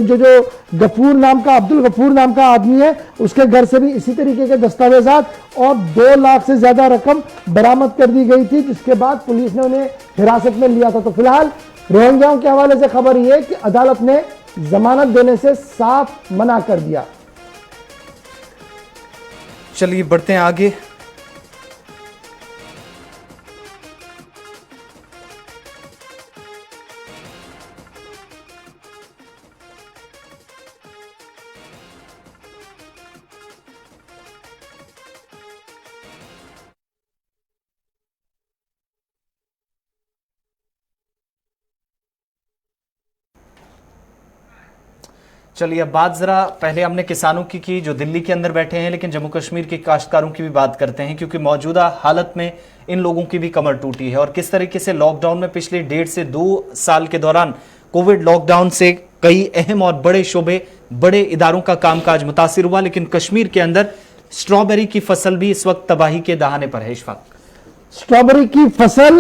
जो गफूर नाम का, अब्दुल गफूर नाम का आदमी है, उसके घर से भी इसी तरीके के दस्तावेजात और 2 लाख से ज्यादा रकम बरामद कर दी गई थी, जिसके बाद पुलिस ने उन्हें हिरासत में लिया था। तो फिलहाल रोहिंग्याओं के हवाले से खबर यह है कि अदालत ने जमानत देने से साफ मना कर दिया। चलिए बढ़ते हैं आगे। चलिए अब बात जरा पहले हमने किसानों की जो दिल्ली के अंदर बैठे हैं, लेकिन जम्मू कश्मीर के काश्तकारों की भी बात करते हैं, क्योंकि मौजूदा हालत में इन लोगों की भी कमर टूटी है। और किस तरीके से लॉकडाउन में पिछले 1.5 से 2 साल के दौरान कोविड लॉकडाउन से कई अहम और बड़े शोबे, बड़े इदारों का कामकाज मुतासिर हुआ, लेकिन कश्मीर के अंदर स्ट्रॉबेरी की फसल भी इस वक्त तबाही के दहाने पर है। इशफाक, स्ट्रॉबेरी की फसल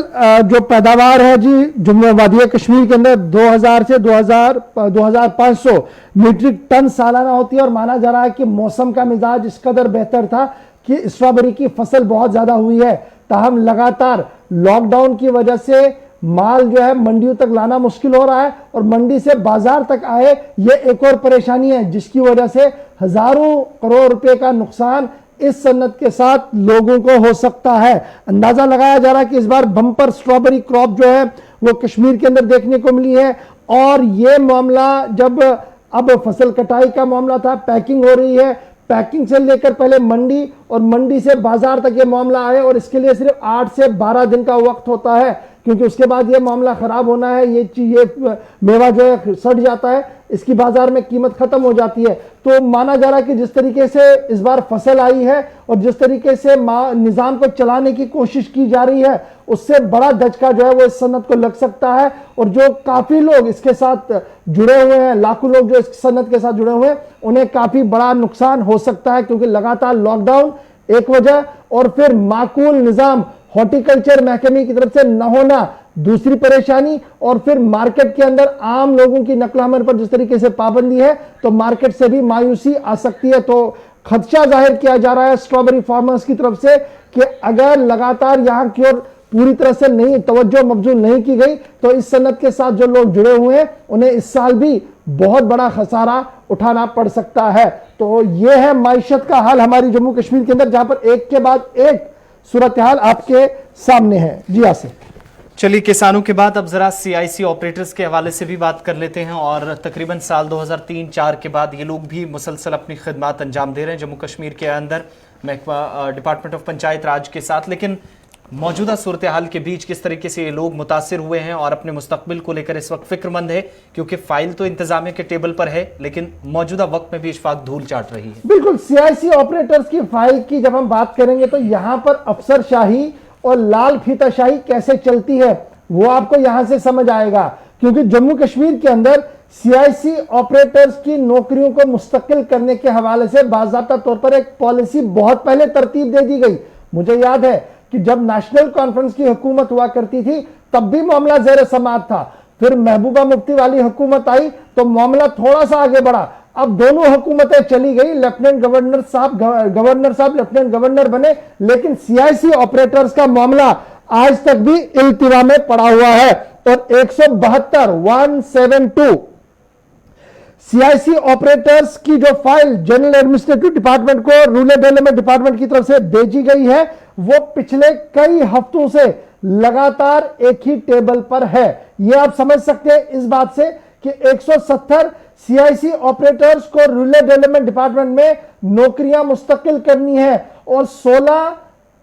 जो पैदावार है जी जम्मू वादी कश्मीर के अंदर 2000 से 2500 मीट्रिक टन सालाना होती है। और माना जा रहा है कि मौसम का मिजाज इस कदर बेहतर था कि स्ट्रॉबेरी की फसल बहुत ज्यादा हुई है। ताहम लगातार लॉकडाउन की वजह से माल जो है मंडियों तक लाना मुश्किल हो रहा है और मंडी से बाजार तक आए, ये एक और परेशानी है, जिसकी वजह से हजारों करोड़ रुपए का नुकसान इस सन्नत के साथ लोगों को हो सकता है। अंदाजा लगाया जा रहा है कि इस बार बम्पर स्ट्रॉबेरी क्रॉप जो है वो कश्मीर के अंदर देखने को मिली है। और ये मामला जब अब फसल कटाई का मामला था, पैकिंग हो रही है, पैकिंग से लेकर पहले मंडी और मंडी से बाजार तक ये मामला आए, और इसके लिए सिर्फ 8 से 12 दिन का वक्त होता है, क्योंकि उसके बाद ये मामला खराब होना है, ये मेवा जो है सड़ जाता है, इसकी बाजार में कीमत खत्म हो जाती है। तो माना जा रहा है कि जिस तरीके से इस बार फसल आई है और जिस तरीके से निजाम को चलाने की कोशिश की जा रही है, उससे बड़ा धचका जो है वो इस सनत को लग सकता है। और जो काफी लोग इसके साथ जुड़े हुए हैं, लाखों लोग जो इस सनत के साथ जुड़े हुए हैं, उन्हें काफी बड़ा नुकसान हो सकता है, क्योंकि लगातार लॉकडाउन एक वजह, और फिर माकूल निजाम हॉर्टिकल्चर महकमे की तरफ से न होना दूसरी परेशानी, और फिर मार्केट के अंदर आम लोगों की नकल हमल पर जिस तरीके से पाबंदी है, तो मार्केट से भी मायूसी आ सकती है। तो खदशा जाहिर किया जा रहा है स्ट्रॉबेरी फार्मर्स की तरफ से कि अगर लगातार यहां की ओर पूरी तरह से नहीं तवज्जो मबजूल नहीं की गई तो इस सनत के साथ जो लोग जुड़े हुए हैं उन्हें इस साल भी बहुत बड़ा खसारा उठाना पड़ सकता है। तो यह है माइशत का हाल हमारी जम्मू कश्मीर के अंदर, जहां पर एक के बाद एक सूरत हाल आपके सामने है। जी आसिफ। चलिए, किसानों के बाद अब जरा सीआईसी ऑपरेटर्स के हवाले से भी बात कर लेते हैं। और तकरीबन साल 2003-04 के बाद ये लोग भी मुसलसल अपनी खिदमत अंजाम दे रहे हैं जम्मू कश्मीर के अंदर महकमा डिपार्टमेंट ऑफ पंचायत राज के साथ। लेकिन मौजूदा सूरत हाल के बीच किस तरीके से ये लोग मुतासिर हुए हैं और अपने मुस्तकबिल को लेकर इस वक्त फिक्रमंद है, क्योंकि फाइल तो इंतजामिया के टेबल पर है लेकिन मौजूदा वक्त में भी इशफाक धूल चाट रही है। बिल्कुल, सीआईसी ऑपरेटर्स की फाइल की जब हम बात करेंगे तो यहां पर अफसरशाही और लाल फीताशाही कैसे चलती है वो आपको यहां से समझ आएगा, क्योंकि जम्मू कश्मीर के अंदर सीआईसी ऑपरेटर्स की नौकरियों को मुस्तकिल करने के हवाले से बाज़ाब्ता तौर पर एक पॉलिसी बहुत पहले तरतीब दे दी गई। मुझे याद है कि जब नेशनल कॉन्फ्रेंस की हुकूमत हुआ करती थी तब भी मामला ज़ेर समाअत था, फिर महबूबा मुफ्ती वाली हुकूमत आई तो मामला थोड़ा सा आगे बढ़ा। अब दोनों हुकूमतें चली गई, लेफ्टिनेंट गवर्नर साहब लेफ्टिनेंट गवर्नर बने, लेकिन सीआईसी ऑपरेटर्स का मामला आज तक भी इल्तिवा में पड़ा हुआ है। और 172 सीआईसी ऑपरेटर्स की जो फाइल जनरल एडमिनिस्ट्रेटिव डिपार्टमेंट को रूरल डेवलपमेंट डिपार्टमेंट की तरफ से भेजी गई है वो पिछले कई हफ्तों से लगातार एक ही टेबल पर है। यह आप समझ सकते हैं इस बात से कि 170 सीआईसी ऑपरेटर्स को रूरल डेवलपमेंट डिपार्टमेंट में नौकरियां मुस्तकिल करनी है और 16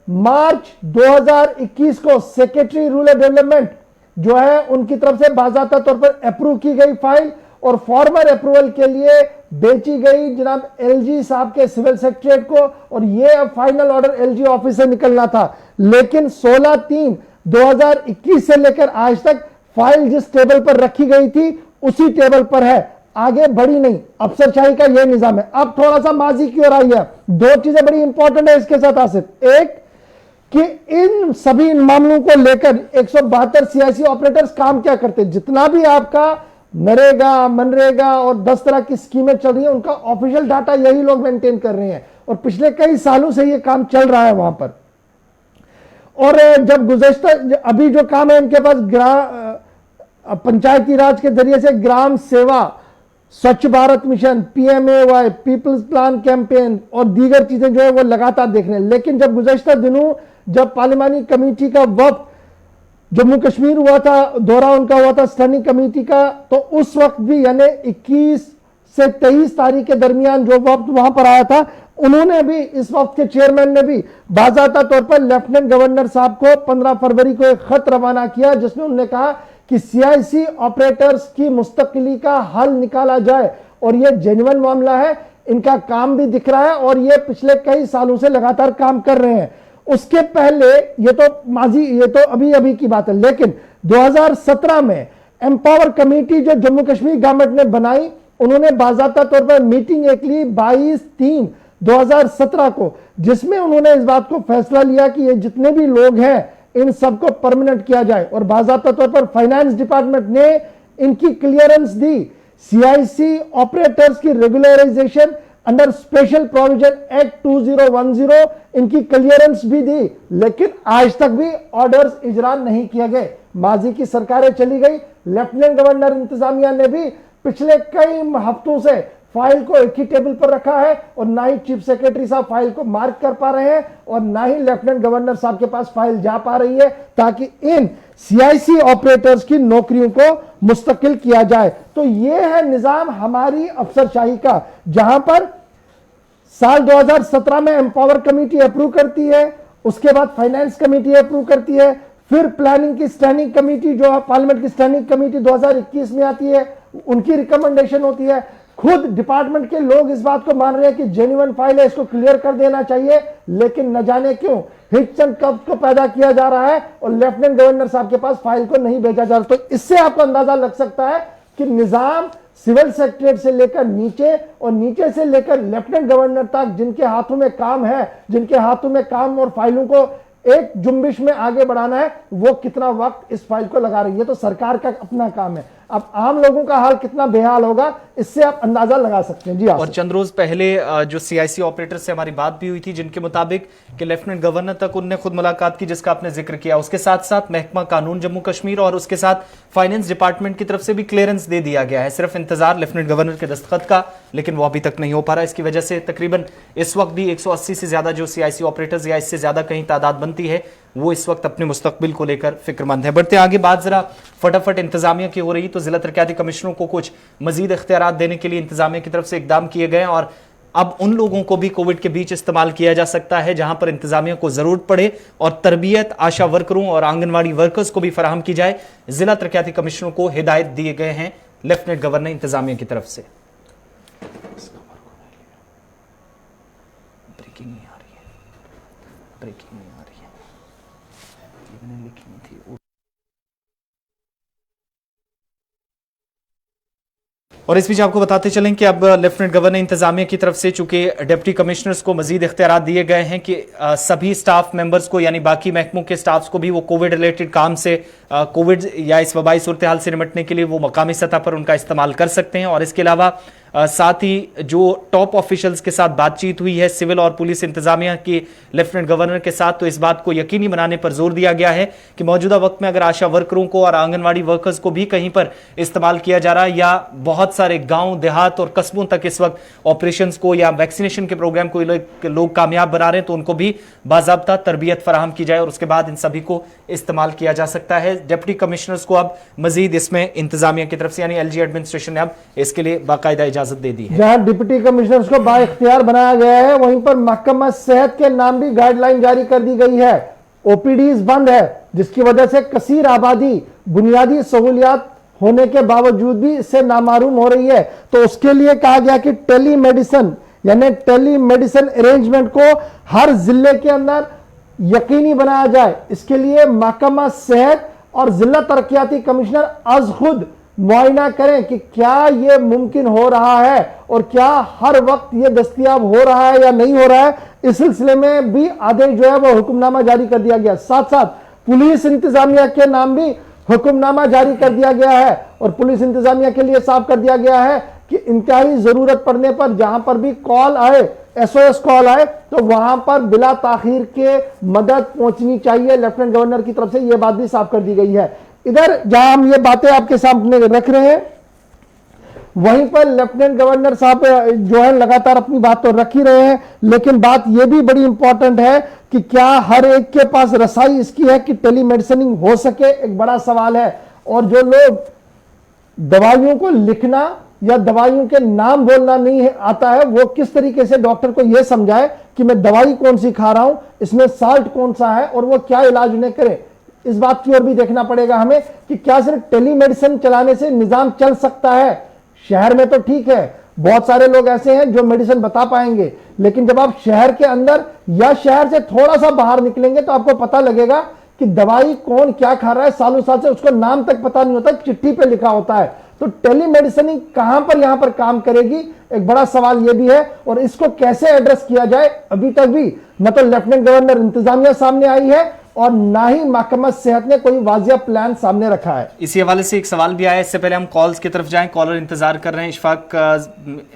मार्च 2021 को सेक्रेटरी रूरल डेवलपमेंट जो है उनकी तरफ से बाज़ाब्ता तौर पर अप्रूव की गई फाइल और फॉर्मर अप्रूवल के लिए बेची गई जनाब एलजी साहब के सिविल सेक्रेटरीट को, और ये अब फाइनल ऑर्डर एलजी ऑफिस से निकलना था। लेकिन 16/3/2021 से लेकर आज तक फाइल जिस टेबल पर रखी गई थी उसी टेबल पर है, आगे बढ़ी नहीं। अफसरशाही का यह निजाम है। अब थोड़ा सा माजी की ओर आई है। दो चीजें बड़ी इंपॉर्टेंट है इसके साथ आसिफ, एक कि इन सभी मामलों को लेकर 172 सीआईसी ऑपरेटर्स काम क्या करते हैं। जितना भी आपका नरेगा, मनरेगा और 10 तरह की स्कीमें चल रही हैं उनका ऑफिशियल डाटा यही लोग मेंटेन कर रहे हैं और पिछले कई सालों से ये काम चल रहा है वहां पर। और जब गुज़श्ता अभी जो काम है इनके पास पंचायती राज के जरिए से ग्राम सेवा, स्वच्छ Bharat mission, PMAY, people's plan campaign और दीगर चीजें जो है वो लगातार देख रहे हैं। लेकिन जब गुज़श्ता दिनों जब पार्लिमानी कमेटी का वक्त जम्मू कश्मीर हुआ था, दौरा उनका हुआ था स्टैंडिंग कमेटी का, तो उस वक्त भी यानी 21 से 23 तारीख के दरमियान जो वक्त वहां पर आया था, उन्होंने भी इस वक्त के चेयरमैन ने भी बाज़ाब्ता तौर पर लेफ्टिनेंट गवर्नर साहब को 15 फरवरी को एक खत रवाना किया जिसमें उन्होंने कहा कि सीआईसी ऑपरेटर्स की मुस्तकिली का हल निकाला जाए और यह जेन्युइन मामला है, इनका काम भी दिख रहा है और ये पिछले कई सालों से लगातार काम कर रहे हैं। उसके पहले ये तो अभी की बात है, लेकिन 2017 में एम्पावर कमेटी जो जम्मू कश्मीर गवर्नमेंट ने बनाई, उन्होंने बाज़ाब्ता तौर पर मीटिंग एक ली 22/3/2017 को, जिसमें उन्होंने इस बात को फैसला लिया कि ये जितने भी लोग हैं इन सबको परमानेंट किया जाए और बाज़ाब्ता तौर पर फाइनेंस डिपार्टमेंट ने इनकी क्लियरेंस दी। सीआईसी ऑपरेटर्स की regularization under special provision act 2010 इनकी क्लियरेंस भी दी, लेकिन आज तक भी ऑर्डर्स इजरा नहीं किए गए। माजी की सरकारें चली गई, लेफ्टिनेंट गवर्नर इंतजामिया ने भी पिछले कई हफ्तों से फाइल को एक ही टेबल पर रखा है और ना ही चीफ सेक्रेटरी साहब फाइल को मार्क कर पा रहे हैं और ना ही लेफ्टिनेंट गवर्नर साहब के पास फाइल जा पा रही है ताकि इन सीआईसी ऑपरेटर्स की नौकरियों को मुस्तकिल किया जाए। तो यह है निजाम हमारी अफसरशाही का, जहां पर साल 2017 में एम्पावर कमेटी अप्रूव करती है, उसके बाद फाइनेंस कमेटी अप्रूव करती है, फिर प्लानिंग की स्टैंडिंग कमेटी जो है पार्लियामेंट की स्टैंडिंग कमेटी 2021 में आती है, उनकी रिकमेंडेशन होती है। खुद डिपार्टमेंट के लोग इस बात को मान रहे हैं कि जेन्युइन फाइल है, इसको क्लियर कर देना चाहिए, लेकिन न जाने क्यों हिट्स एंड कब्स को पैदा किया जा रहा है और लेफ्टिनेंट गवर्नर साहब के पास फाइल को नहीं भेजा जा रहा। तो इससे आपको अंदाजा लग सकता है कि निजाम सिविल सेक्रेटरी से लेकर नीचे और नीचे से लेकर लेफ्टिनेंट गवर्नर तक जिनके हाथों में काम है, जिनके हाथों में काम और फाइलों को एक जुम्बिश में आगे बढ़ाना है, वो कितना वक्त इस फाइल को लगा रही है। तो सरकार का अपना काम है। अब आम लोगों का हाल कितना बेहाल होगा इससे आप अंदाजा लगा सकते हैं। जी और चंद रोज पहले जो सीआईसी ऑपरेटर से हमारी बात भी हुई थी, जिनके मुताबिक कि लेफ्टिनेंट गवर्नर तक उनने खुद मुलाकात की, जिसका आपने जिक्र किया, उसके साथ साथ महकमा कानून जम्मू कश्मीर और उसके साथ फाइनेंस डिपार्टमेंट की तरफ से भी क्लियरेंस दे दिया गया है। सिर्फ इंतजार लेफ्टिनेंट गवर्नर के दस्तखत का, लेकिन वो अभी तक नहीं हो पा रहा। इसकी वजह से तकरीबन इस वक्त भी 180 से ज्यादा जो सीआईसी ऑपरेटर्स या इससे ज्यादा कहीं तादाद बनती है, वो इस वक्त अपने मुस्तकबिल को लेकर फिक्रमंद है। बढ़ते आगे, बात जरा फटाफट इंतजामिया की हो रही, तो जिला तरक्याती कमिश्नरों को कुछ मजीद इख्तियारात देने के लिए इंतजामिया की तरफ से इकदाम किए गए और अब उन लोगों को भी कोविड के बीच इस्तेमाल किया जा सकता है जहां पर इंतजामिया को जरूरत पड़े और तरबियत आशा वर्करों और आंगनवाड़ी वर्कर्स को भी फराहम की जाए। जिला तरक्याती कमिश्नरों को हिदायत दिए गए हैं लेफ्टिनेंट गवर्नर इंतजामिया की तरफ से। ब्रेकिंग नहीं आ रही है, ब्रेकिंग नहीं आ रही है, मैंने लिखी नहीं थी। और इस बीच आपको बताते चलें कि अब लेफ्टिनेंट गवर्नर इंतजामिया की तरफ से चूंकि डिप्टी कमिश्नर्स को मजीद इख्तियारात दिए गए हैं कि सभी स्टाफ मेंबर्स को यानी बाकी महकमों के स्टाफ्स को भी वो कोविड रिलेटेड काम से कोविड या इस वबाई सूरत हाल से निपटने के लिए वो मकामी सतह पर उनका इस्तेमाल कर सकते हैं। और इसके अलावा साथ ही जो टॉप ऑफिशियल्स के साथ बातचीत हुई है सिविल और पुलिस इंतजामिया की लेफ्टिनेंट गवर्नर के साथ, तो इस बात को यकीनी बनाने पर जोर दिया गया है कि मौजूदा वक्त में अगर आशा वर्करों को और आंगनवाड़ी वर्कर्स को भी कहीं पर इस्तेमाल किया जा रहा है या बहुत सारे गांव देहात और कस्बों तक इस वक्त ऑपरेशंस को या वैक्सीनेशन के प्रोग्राम को लोग कामयाब बना रहे हैं, तो उनको भी बाज़ाब्ता तरबियत फराहम की जाए और उसके बाद इन सभी को इस्तेमाल किया जा सकता है। डिप्टी कमिश्नर्स को अब मजीद इसमें इंतजामिया की तरफ से यानी एलजी एडमिनिस्ट्रेशन ने अब इसके लिए बाकायदा इजाजत दे दी है। जहां डिप्टी कमिश्नर्स को बाइख्तियार बनाया गया है, वहीं पर महकमा सेहत के नाम भी गाइडलाइन जारी कर दी गई है। ओपीडीज बंद है, जिसकी वजह से कसीर आबादी बुनियादी सहूलियात होने के बावजूद भी इससे नामारूम हो रही है। तो उसके लिए कहा गया कि टेलीमेडिसिन यानी टेलीमेडिसिन अरेंजमेंट को हर जिले के अंदर यकीनी बनाया जाए। इसके लिए महकमा सेहत और जिला तरक्याती कमिश्नर आज खुद मुआयना करें कि क्या यह मुमकिन हो रहा है और क्या हर वक्त यह दस्तयाब हो रहा है या नहीं हो रहा है। इस सिलसिले में भी आदेश जो है वो हुक्मनामा जारी कर दिया गया। साथ साथ पुलिस इंतजामिया के नाम भी हुक्मनामा जारी कर दिया गया है और पुलिस इंतजामिया के लिए साफ कर दिया गया है कि इंतहाई जरूरत पड़ने पर जहां पर भी कॉल आए, एसओएस कॉल आए, तो वहां पर बिला ताखीर के मदद पहुंचनी चाहिए। लेफ्टिनेंट गवर्नर की तरफ से यह बात भी साफ कर दी गई है। इधर जहां हम ये बातें आपके सामने रख रहे हैं, वहीं पर लेफ्टिनेंट गवर्नर साहब जो है लगातार अपनी बात तो रख ही रहे हैं, लेकिन बात यह भी बड़ी इंपॉर्टेंट है कि क्या हर एक के पास रसाई इसकी है कि टेलीमेडिसिनिंग हो सके, एक बड़ा सवाल है। और जो लोग दवाइयों को लिखना या दवाइयों के नाम बोलना नहीं आता है, वो किस तरीके से डॉक्टर को यह समझाए कि मैं दवाई कौन सी खा रहा हूं, इसमें साल्ट कौन सा है और वो क्या इलाज उन्हें करे। इस बात की ओर भी देखना पड़ेगा हमें कि क्या सिर्फ टेलीमेडिसिन चलाने से निजाम चल सकता है। शहर में तो ठीक है, बहुत सारे लोग ऐसे हैं जो मेडिसिन बता पाएंगे, लेकिन जब आप शहर के अंदर या शहर से थोड़ा सा बाहर निकलेंगे तो आपको पता लगेगा कि दवाई कौन क्या खा रहा है, सालों साल से उसको नाम तक पता नहीं होता, चिट्ठी पे लिखा होता है। तो टेलीमेडिसिन कहां पर यहां पर काम करेगी, एक बड़ा सवाल यह भी है और इसको कैसे एड्रेस किया जाए। अभी तक भी न तो लेफ्टिनेंट गवर्नर इंतजामिया सामने आई है और ना ही महकमा सेहत ने कोई वाजिया प्लान सामने रखा है। इसी हवाले से एक सवाल भी आया, इससे पहले हम कॉल्स की तरफ जाएं, कॉलर इंतजार कर रहे हैं। इशफाक,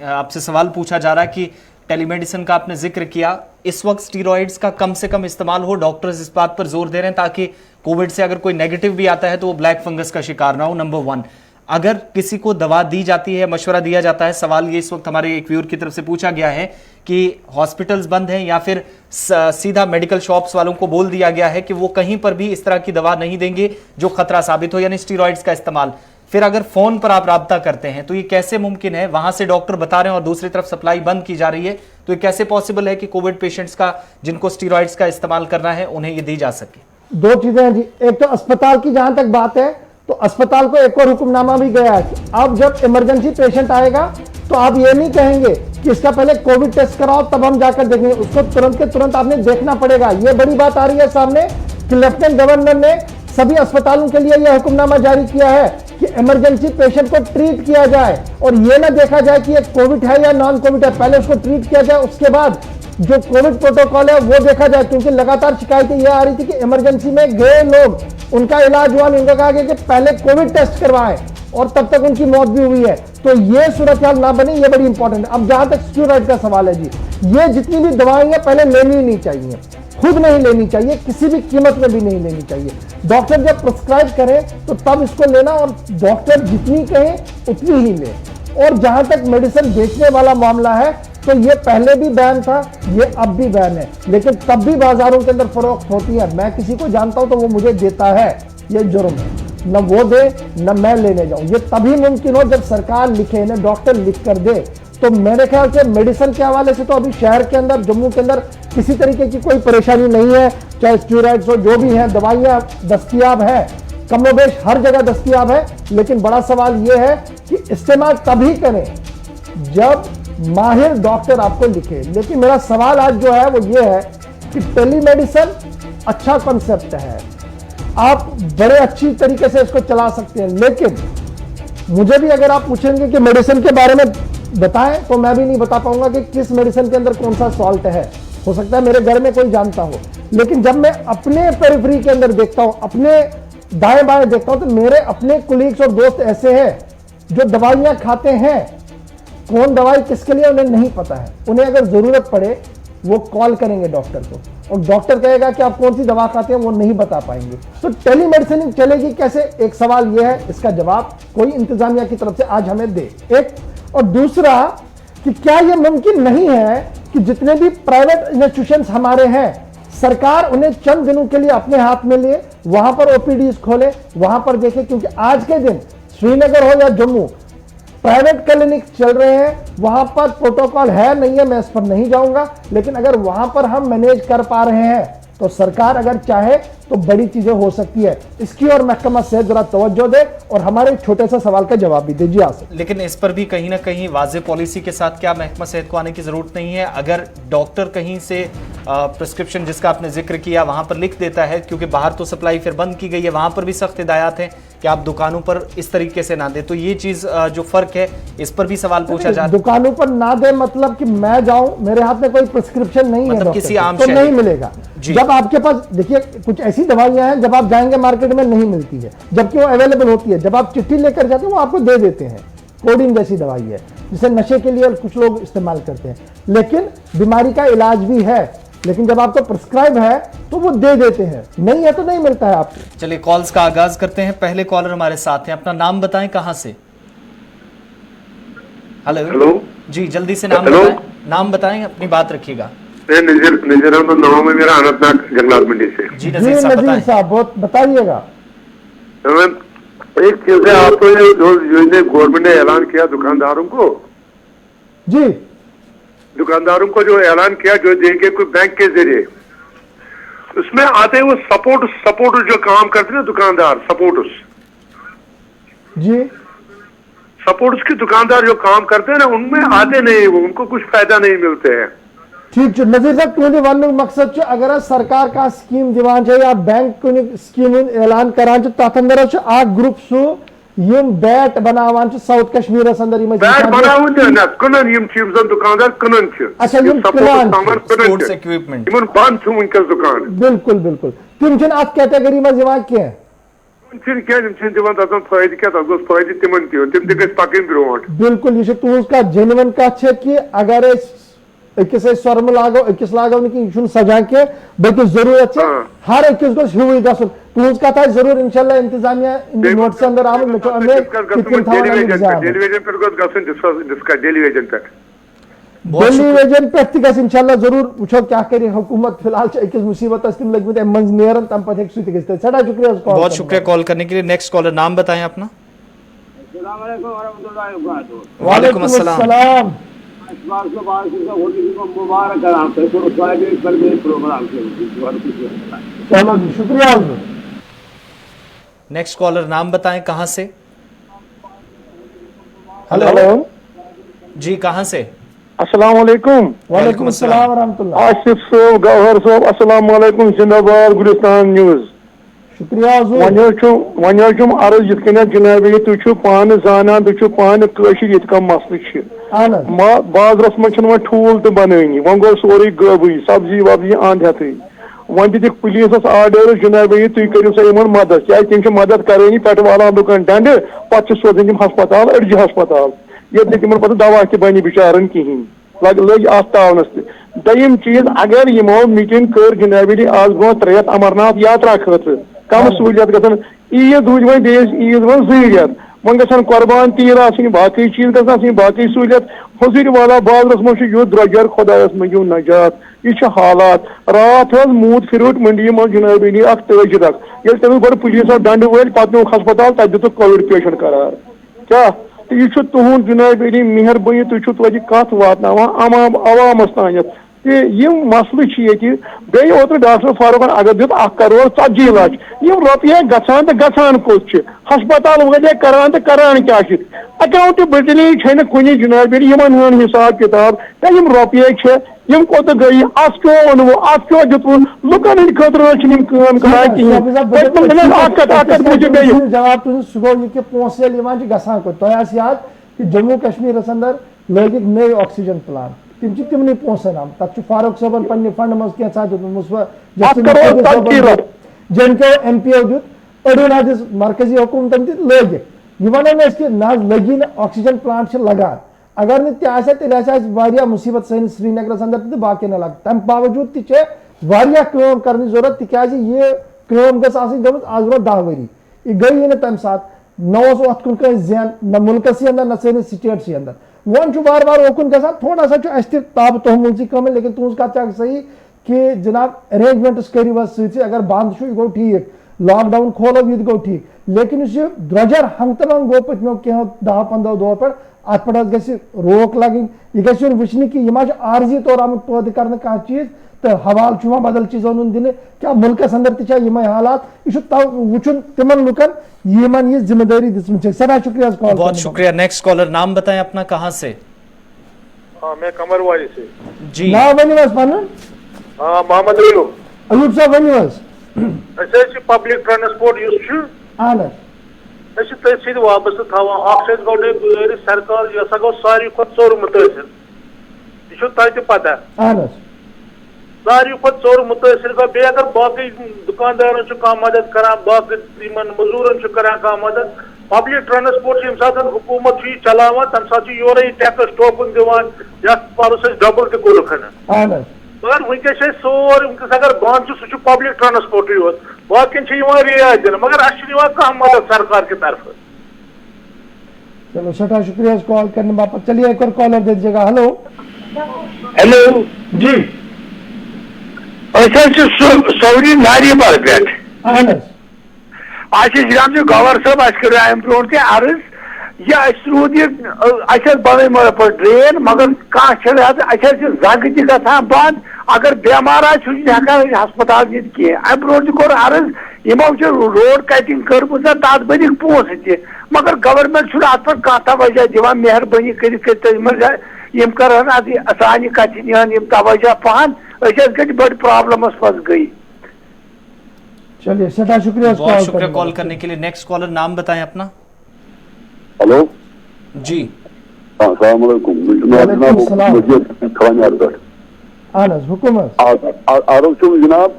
आपसे सवाल पूछा जा रहा है कि टेलीमेडिसिन का आपने जिक्र किया, इस वक्त स्टीरॉइड्स का कम से कम इस्तेमाल हो, डॉक्टर्स इस बात पर जोर दे रहे हैं ताकि कोविड से अगर कोई नेगेटिव भी आता है तो वो ब्लैक फंगस का शिकार ना हो। नंबर 1, अगर किसी को दवा दी जाती है, मशवरा दिया जाता है, सवाल ये इस वक्त हमारे एक व्यूअर की तरफ से पूछा गया है कि हॉस्पिटल्स बंद हैं या फिर सीधा मेडिकल शॉप्स वालों को बोल दिया गया है कि वो कहीं पर भी इस तरह की दवा नहीं देंगे जो खतरा साबित हो, यानी स्टीरॉइड्स का इस्तेमाल। फिर अगर फोन पर आप राब्ता करते हैं तो ये कैसे मुमकिन है, वहां से डॉक्टर बता रहे हैं और दूसरी तरफ सप्लाई बंद की जा रही है, तो ये कैसे पॉसिबल है कि कोविड पेशेंट्स का जिनको स्टीरॉइड्स का इस्तेमाल करना है उन्हें ये दी जा सके। दो चीजें हैं जी, एक तो अस्पताल की जहां तक बात है तो अस्पताल को एक और हुक्मनामा भी गया है कि अब जब इमरजेंसी पेशेंट आएगा तो आप ये नहीं कहेंगे कि इसका पहले कोविड टेस्ट कराओ तब हम जाकर देखेंगे, उसको तुरंत के तुरंत आपने देखना पड़ेगा। ये बड़ी बात आ रही है सामने कि लेफ्टिनेंट गवर्नर ने सभी अस्पतालों के लिए यह हुक्मनामा जारी किया है कि इमरजेंसी पेशेंट को ट्रीट किया जाए और यह ना देखा जाए कि ये कोविड है या नॉन कोविड है, पहले उसको ट्रीट किया जाए, उसके बाद जो कोविड प्रोटोकॉल है वो देखा जाए। क्योंकि लगातार शिकायतें यह आ रही थी कि इमरजेंसी में गए लोग, उनका इलाज हुआ नहीं, उनका कहा गया कि पहले कोविड टेस्ट करवाएं, और तब तक उनकी मौत भी हुई है। तो ये सूरत हाल ना बने, ये बड़ी इंपॉर्टेंट है। अब जहां तक स्टेरॉइड का सवाल है जी, ये जितनी भी दवाएं हैं पहले लेनी ही नहीं चाहिए, खुद नहीं लेनी चाहिए, किसी भी कीमत में भी नहीं लेनी चाहिए। डॉक्टर जब प्रिस्क्राइब करें तो तब इसको लेना, और डॉक्टर जितनी कहें उतनी ही ले। और जहां तक मेडिसिन बेचने वाला मामला है तो ये पहले भी बैन था, ये अब भी बैन है, लेकिन तब भी बाजारों के अंदर फरोख्त होती है। मैं किसी को जानता हूं तो वो मुझे देता है, ये जुर्म है, न वो दे न मैं लेने जाऊं। ये तभी मुमकिन हो जब सरकार लिखे, ना डॉक्टर लिख कर दे। तो मेरे ख्याल से मेडिसिन के हवाले से तो अभी शहर के अंदर, जम्मू के अंदर किसी तरीके की कोई परेशानी नहीं है। चाहे स्टेरॉइड्स हो, जो भी है, दवाइयां दस्तयाब है, कमोबेश हर जगह दस्तयाब है। लेकिन बड़ा सवाल यह है कि इस्तेमाल तभी करें जब माहिर डॉक्टर आपको लिखे। लेकिन मेरा सवाल आज जो है वो ये है कि टेलीमेडिसिन अच्छा कॉन्सेप्ट है, आप बड़े अच्छी तरीके से इसको चला सकते हैं, लेकिन मुझे भी अगर आप पूछेंगे कि मेडिसिन के बारे में बताएं तो मैं भी नहीं बता पाऊंगा कि किस मेडिसिन के अंदर कौन सा सॉल्ट है। हो सकता है मेरे घर में कोई जानता हो, लेकिन जब मैं अपने पेरिफेरी के अंदर देखता हूं, अपने दाएं बाएं देखता हूं, तो मेरे अपने कुलीग्स और दोस्त ऐसे हैं जो दवाइयां खाते हैं, कौन दवाई किसके लिए उन्हें नहीं पता है। उन्हें अगर जरूरत पड़े वो कॉल करेंगे डॉक्टर को, और डॉक्टर कहेगा कि आप कौन सी दवा खाते हैं, वो नहीं बता पाएंगे। तो टेलीमेडिसिन चलेगी कैसे? एक सवाल यह है, इसका जवाब कोई इंतजामिया की तरफ से आज हमें दे, एक। और दूसरा कि क्या यह मुमकिन नहीं है कि जितने भी प्राइवेट इंस्टीट्यूशंस हमारे हैं, सरकार उन्हें चंद दिनों के लिए अपने हाथ में ले, वहां पर ओपीडीज खोले, वहां पर देखे। क्योंकि आज के दिन श्रीनगर हो या जम्मू, प्राइवेट क्लिनिक चल रहे हैं, वहां पर प्रोटोकॉल है नहीं है, मैं इस पर नहीं जाऊंगा, लेकिन अगर वहां पर हम मैनेज कर पा रहे हैं तो सरकार अगर चाहे तो बड़ी चीजें हो सकती है। इसकी और महकमा सेहत जरा तवज्जो दे और हमारे छोटे से सवाल का जवाब भी दीजिए आसिफ। लेकिन इस पर भी कहीं ना कहीं वाज़ेह पॉलिसी के साथ क्या महकमा सेहत को आने की जरूरत नहीं है? अगर डॉक्टर कहीं से प्रिस्क्रिप्शन जिसका आपने जिक्र किया वहां पर लिख देता है, क्योंकि बाहर तो सप्लाई फिर बंद की गई है, वहां पर भी सख्त हिदायत है कि आप दुकानों पर इस तरीके से ना दे, तो ये चीज जो फर्क है इस पर भी सवाल पूछा जाता है। दुकानों पर ना दे मतलब कि मैं जाऊं, मेरे हाथ में कोई प्रिस्क्रिप्शन नहीं है, मतलब किसी आम तो नहीं मिलेगा। जी। जब आपके पास देखिए कुछ ऐसी दवाइयां हैं जब आप जाएंगे मार्केट में नहीं मिलती है, जबकि वो अवेलेबल होती है, जब आप चिट्ठी लेकर जाते हैं वो आपको दे देते हैं। कोडिन जैसी दवाई है जिसे नशे के लिए कुछ लोग इस्तेमाल करते हैं, लेकिन बीमारी का इलाज भी है, लेकिन जब आपको प्रिस्क्राइब है तो वो दे देते हैं, नहीं है तो नहीं मिलता है आपको। चलिए कॉल्स का आगाज करते हैं। पहले कॉलर हमारे साथ हैं, अपना नाम बताएं, कहां से? हेलो जी, जल्दी से नाम बताएं, नाम बताएं, अपनी बात रखिएगा। नजर नाम है मेरा, अनंतनाग जंगलात मंडी से। जी नजीर साहब बहुत बताइएगा। एक चीज है, आपको जो गवर्नमेंट ने ऐलान किया दुकानदारों को, जी दुकानदारों को जो ऐलान किया, जो देंगे कोई बैंक के जरिए, उसमें आते हैं वो सपोर्ट जो काम करते हैं दुकानदार, सपोर्ट्स के दुकानदार जो काम करते हैं ना, उनमें आते नहीं, वो उनको कुछ फायदा नहीं मिलते हैं। ठीक है नजीर साहब, तुझे वन मकसद अगर सरकार का स्कीम दिवान या बैंक स्कीम ऐलान करान तथ अंदर आ ग्रुप सु यम बैट बनावान साउथ कश्मीर अंदर बैट बनावन ना कनन यम चीज दुकानदार कनन छ। अच्छा यम कनन स्पोर्ट्स इक्विपमेंट यमन बंद छ उनके दुकान। बिल्कुल बिल्कुल, तुम छन अत कैटेगरी में दिवान के छन क्या छन दिवान तन फायदे क्या तस फायदे तिमन तिम ते गस पकिन ब्रोट। बिल्कुल ये तुज का जेन्युइन का छ कि अगर अकिस स्वर्म लागो अकिस लागो कि सजा के बल्कि जरूरत है हर अकिस गो हुई गसन तुज कथा जरूर इंशाल्लाह इंतजामिया इन नोट्स अंदर आम लिखो हमें कितन थावन टेलीविजन पर गो गसन डिस्कस टेलीविजन पर टेलीविजन पे तक इंशाल्लाह जरूर वुचो क्या करे हुकूमत फिलहाल अकिस मुसीबत तम लगमत मंज नेरन तम पथ हेक सुत गस्त। सड़ा शुक्रिया कॉल, बहुत शुक्रिया कॉल करने के लिए। नेक्स्ट कॉलर, नाम बताएं अपना। अस्सलाम वालेकुम व रहमतुल्लाहि व बरकातहू। वालेकुम अस्सलाम। मुबारक प्रोग्राम चलो शुक्रिया। नेक्स्ट कॉलर, नाम बताएं, कहां से? हेलो जी, कहां से? अस्सलाम वालेकुम। वालेकुम अस्सलाम व रहमतुल्लाह। आसिफ साहब, गौहर साहब, अस्सलाम वालेकुम। जिंदाबाद गुलिस्तान न्यूज़। शुक्रिया हुजूर। वन अर्ज यित कन जनाब, तुम पान जानान, तुम पान कशिर ये मसल बाजरस मं ठूल तो बनानी, वन गो सोरे गबी सब्जी वब्जी अंध हेत वन दिख पुलिस आर्डर जनाब तुम करो सा इन मदद क्या तुम मदद करानी पे वालान लुकन डंड पे सोजन तम हस्पताल अड़ज हस्पताल ये तिम पे दवा तह बन बिचारन कहें लग तावनस दम चीज अगर यमो मीटिंग कर जनाब आज ब्रो 3 रेत अमरनाथ यात्रा खतर कम सहूलियत गन ईद रूज वो ईद वो 2 रेत वन गन कुर्बान तीर बाकी चीज गई बाकी सहूलियत हजूर वाला बाजरस मज युत द्रजर खुदायस मंगू नजात यह हालात रात मूद फिरूट मंडी मज जनाब तज तक ये तमें गो पुलिस डंड वल पे हस्पताल तक दिख कोविड पेशेंट करार क्या यह तुहद जनाब मेहरबानी तुम तोह कत वात अवामस तानत यम मसल बे ओत्र डॉक्टर फारूक अगर दित 1 करोड़ 40 लाख यम रुपये गसान तो गसान कोत हस्पताल वाले करान तो करान क्या अकाउंटेबिलिटी कुछ जनाब इन हिसाब किताब तो यम रुपये यम कोत गई अत क्यों ओनवो अत क्यों दितु लुकन हंद खतर जवाब तुम सह गो यह पोस गसान तुम याद कि जम्मू कश्मीर अंदर लगित नई ऑक्सीजन प्लांट तम तिमन पोसन आम तक फारूक साहबन पे फंड मज क्या JNK MPO दुत अड़न हज मरकजी हुकूमतन लगित यह वन कि ना लगी ऑक्सीजन प्लांट लगान अगर नया मुसीबत सैनिस श्रीनगर अंदर तो बाकी न लग तम बावजूद तम कर जरूरत तिकाज यह गज आज ब्रो 10 वरी यह गई ना तम सात न अत कुन जैन न मुल्कस अंदर न सैनिस स्टेट अंदर वन बार बार ओकुन गसान थोड़ा सा ताब तहमुल कम लेकिन तुज कत सही कि जनाब अरेंजमेंट्स करू सी अगर बंद यह गो ठीक लॉकडाउन खोलो यह गो ठीक लेकिन द्रजर हंगतमंग गो पत्मो कह 10-15 दो पे अत पे गि रोक लगन यह गि वुचन कि यह आर्जी तौर आमुत पैद कर कह चीज तो हवाल बदल चीजों दिन क्या मुल्कस अंदर तम हालात यह वुचन तिमन लुकन यह जिम्मेदारी दिसम सदा शुक्रिया कॉल बहुत शुक्रिया। नेक्स्ट कॉलर नाम बताएं अपना कहाँ से? मैं कमरवाड़ी से जी ना वन पन मोहम्मद अयूब साहब वन पब्लिक ट्रांसपोर्ट तहसील वाबस्त थवान गो सरकार यह गो सारे खोर मुतासर यह पता सारे खोर मुतासर गो बे अगर बाकी दुकानदार मदद करान बाकी मजूरन करान मदद पब्लिक ट्रांसपोर्ट यम सात हुकूमत चलावान तम सात योर टैक्स टोकन दिवान परस डबल तुखन मगर वनकस सोर वनकस अगर बंद सह पब्लिक ट्रांसपोर्ट योत बाकी रियायत दिन मगर अह मदद सरकार की तरफ। चलो सठा शुक्रिया कॉल करने बापत। चलिए एक और कॉलर दे दीजिएगा। हेलो हेलो जी सौरी नारी पर पे जनाब गवर साहब कर ब्रो अर्ज यह रूद बन पे ड्रेन मगर कह जग तक बंद अगर बेमार हेकान हस्पताल नीत कह ब्रो कोर अर्ज यमो रोड कटिंग कर्म तथ बन पोस मगर गवर्नमेंट अत पे कह तवज्जो दिवान मेहरबानी कर कर सान कथ नीन तवज्जो पहन गई बड़ प्रॉब्लमस पस गई। चलिए सदा शुक्रिया बहुत शुक्रिया कॉल करने के लिए। नेक्स्ट कॉलर नाम बताएं अपना। हेलो जी अस्सलाम वालेकुम हुकूमत जनाब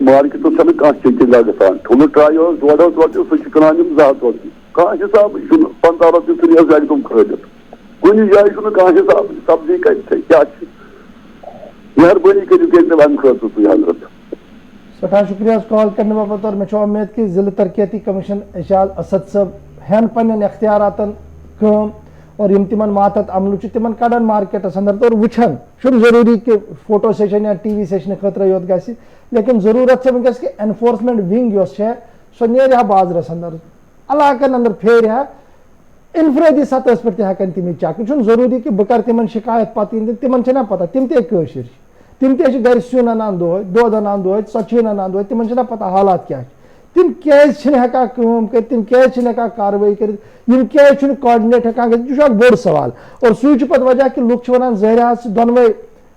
मार्केट कह गसान ठुल ट्राई 1.5 रपये सह क्लान 2 कह हिसाब 15 रपये एकदम खलित कुछ जाए कह हिसाब सब्जी क्या मेहरबानी कर हजरत। सठा शुक्रिया कॉल करने बाबत और मे उम्मीद कि जिला तरक्याती कमीशन एजाज असद साहब हन पन्न अख्तियारातन कम और यम तिमन मातहत अमल तिमन कड़न मार्केटस अंदर तो वुचन जरूरी कि फोटो सेशन या टीवी सेशन खतर योत गि लेकिन जरूरत से वनकस कि एनफोर्समेंट विंग सो नेर बाजरस अंदर इलाकन अंदर फेर इनफरादी सतह पे तहन तम चेक यह जरूरी कि बह कर तिमन शिकायत पत्त तिमन ना पता तिम तशर तिम गर सुन अनान दोद अनान दोद सचिन अनान दोद तिमन पता हालात क्या तिम क्या कर तिम क्या कार्रवाई कर कोऑर्डिनेट हेकान यह बोड़ सवाल और सू पे वजह कि लुक वन जहर दोनवे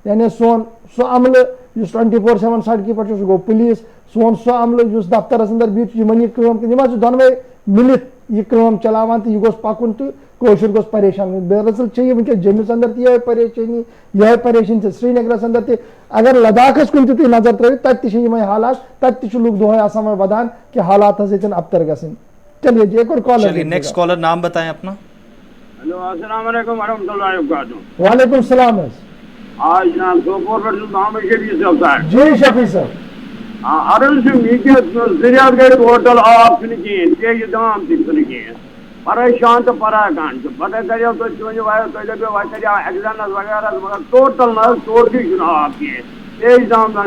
यानी सोन सह अमल 24/7 सड़क पे गो पुलिस सोन सह अमल दफ्तर अंदर बिह यह दोनवे मिलित यह चलावान तो यह गोस पकुन तो कोशर गोस परेशान दरअसल चाहिए वह जम्मू अंदर यह परेशानी यह परेशानी श्रीनगर अंदर अगर लद्दाखस कुन तुम नजर त्रो तत हालात तत लूक दोहे वदान कि हालात अबतर गसन। चलिए जी एक और कॉलर। चलिए नेक्स्ट कॉलर, नाम बताएं अपना। हेलो अस्सलाम वालेकुम वरहमतुल्लाहि वबरकातुहू। वालेकुम सलाम। आज जनाब सोपोर पर मोहम्मद शफी साहब है जी शफी साहब। अरल जरियात गए होटल आप कहें तेज दाम तह परेशान तो पराकान पता करो तुम एग्जाम वगैरह मगर टोटल न टोटल आप तेज दाम ना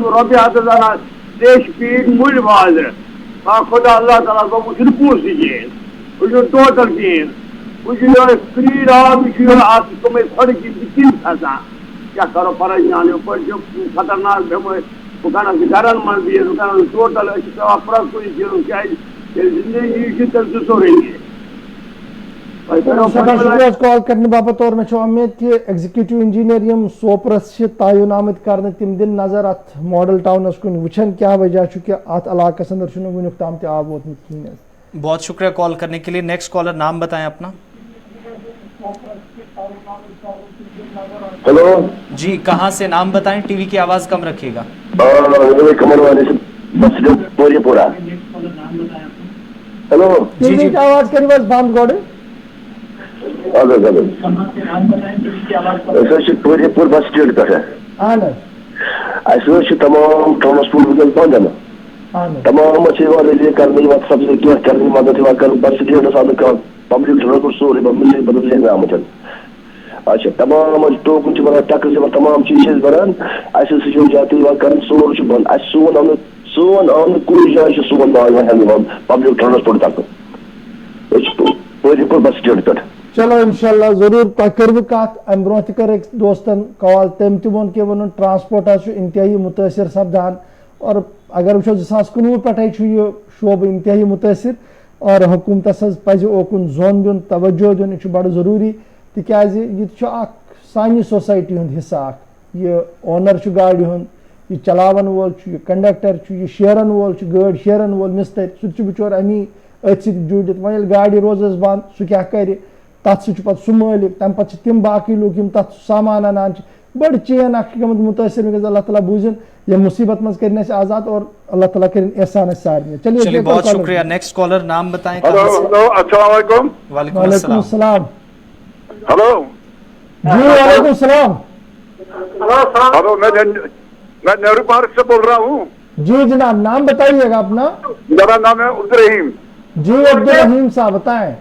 रोपे हाथ जाना देश पीट मुल बाज खुदा अल्लाह ताला को मुझे पूछ कहें वो टोटल कहें वो फ्री रात तुम सड़क फसा क्या करो परेशान खतरनाक बेमारी दुकान घर मन दुकान टोटल प्रत कुछ चीज क्या जिंदगी सोरे शुक्रिया कॉल करने बाबत और मैं उम्मीद कि एग्जीक्यूटिव इंजीनियर यम सोपरस तयन आमद कर तम दिन नजर अत मॉडल टाउनस कुन वुचन क्या वजह कि अत इलाकस अंदर वनुक ताम आब वोतमुत कहीं। बहुत शुक्रिया कॉल करने के लिए। नेक्स्ट कॉलर, नाम बताएं अपना। हेलो जी, कहाँ से, नाम बताएं, टीवी की आवाज कम रखिएगा। हेलो जी आवाज करी बस बंद गोड़े पूर बस स्टैंड पे तमाम ट्रांसपोर्ट बंद तमाम करने सबसे क्या करने मदद कर बस स्टैंड पब्लिक ट्रांसपोर्ट सोरे बदल आम अच्छा तमाम टोकन टैक्स तमाम चीज बरान जाती कर सोर बंद सोन आम कुछ जाए सोन माल पब्लिक ट्रांसपोर्ट तक बस स्टैंड पे। चलो इंशाल्लाह जरूर कर कत अम ब्रो कर दोस्तन कॉल तम तोन कि वो ट्रांसपोर्ट इंतहाई मुतासर सपदान और अगर वो 2019 पे शोब इंतहाई मुतासर और हुकूमत पज ओकुन जोन दिन तवज्जो दिन बड़ जरूरी तिकाज यह सानी सोसाइटी हूं हिस्सा यह ओनर गाड़ी हूं यह चलावन वोल यह कंडक्टर यह शेरन वोल गाड़ी शेरन वोल मिस्तर सह बिचोर अमी अथ जुड़ित वो गाड़ी रोजस बंद सह क्या कर तथ सह मालिक तम पे तम बाकी लोग तथ सामान अनान बड़ चेन गमत मुतासर मे अल्लाह ताला बूझन यह मुसीबत मज कर आजाद और अल्लाह ताला कर एहसान सारे। चलिए बहुत शुक्रिया। नेक्स्ट कॉलर, नाम बताएं। हेलो अस्सलाम वालेकुम। वालेकुम सलाम। हेलो जी वालेकुम सलाम। हेलो मैं नेहरू पार्क से बोल रहा हूँ। जी जनाब, नाम बताइएगा अपना। मेरा नाम है अब्दुल रहीम। जी अब्दुल रहीम साहब बताएं।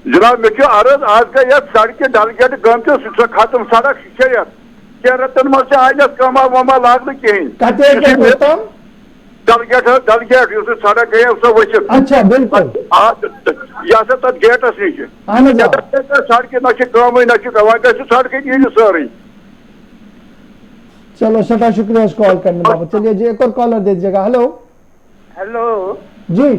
जनाब मे अर्ज आज का यह सड़क डल गेट गम खत्म सड़क क्या रतन मज आज कमा वमा लागन कहें डल गेट सड़क गई वसित। अच्छा बिल्कुल यह तथ गेटस नश सड़क ना कम ना ग सड़क नील सारी। चलो सटा शुक्रिया कॉल करने बाबा। चलिए जी एक और कॉलर दे दीजिएगा। हेलो हेलो जी,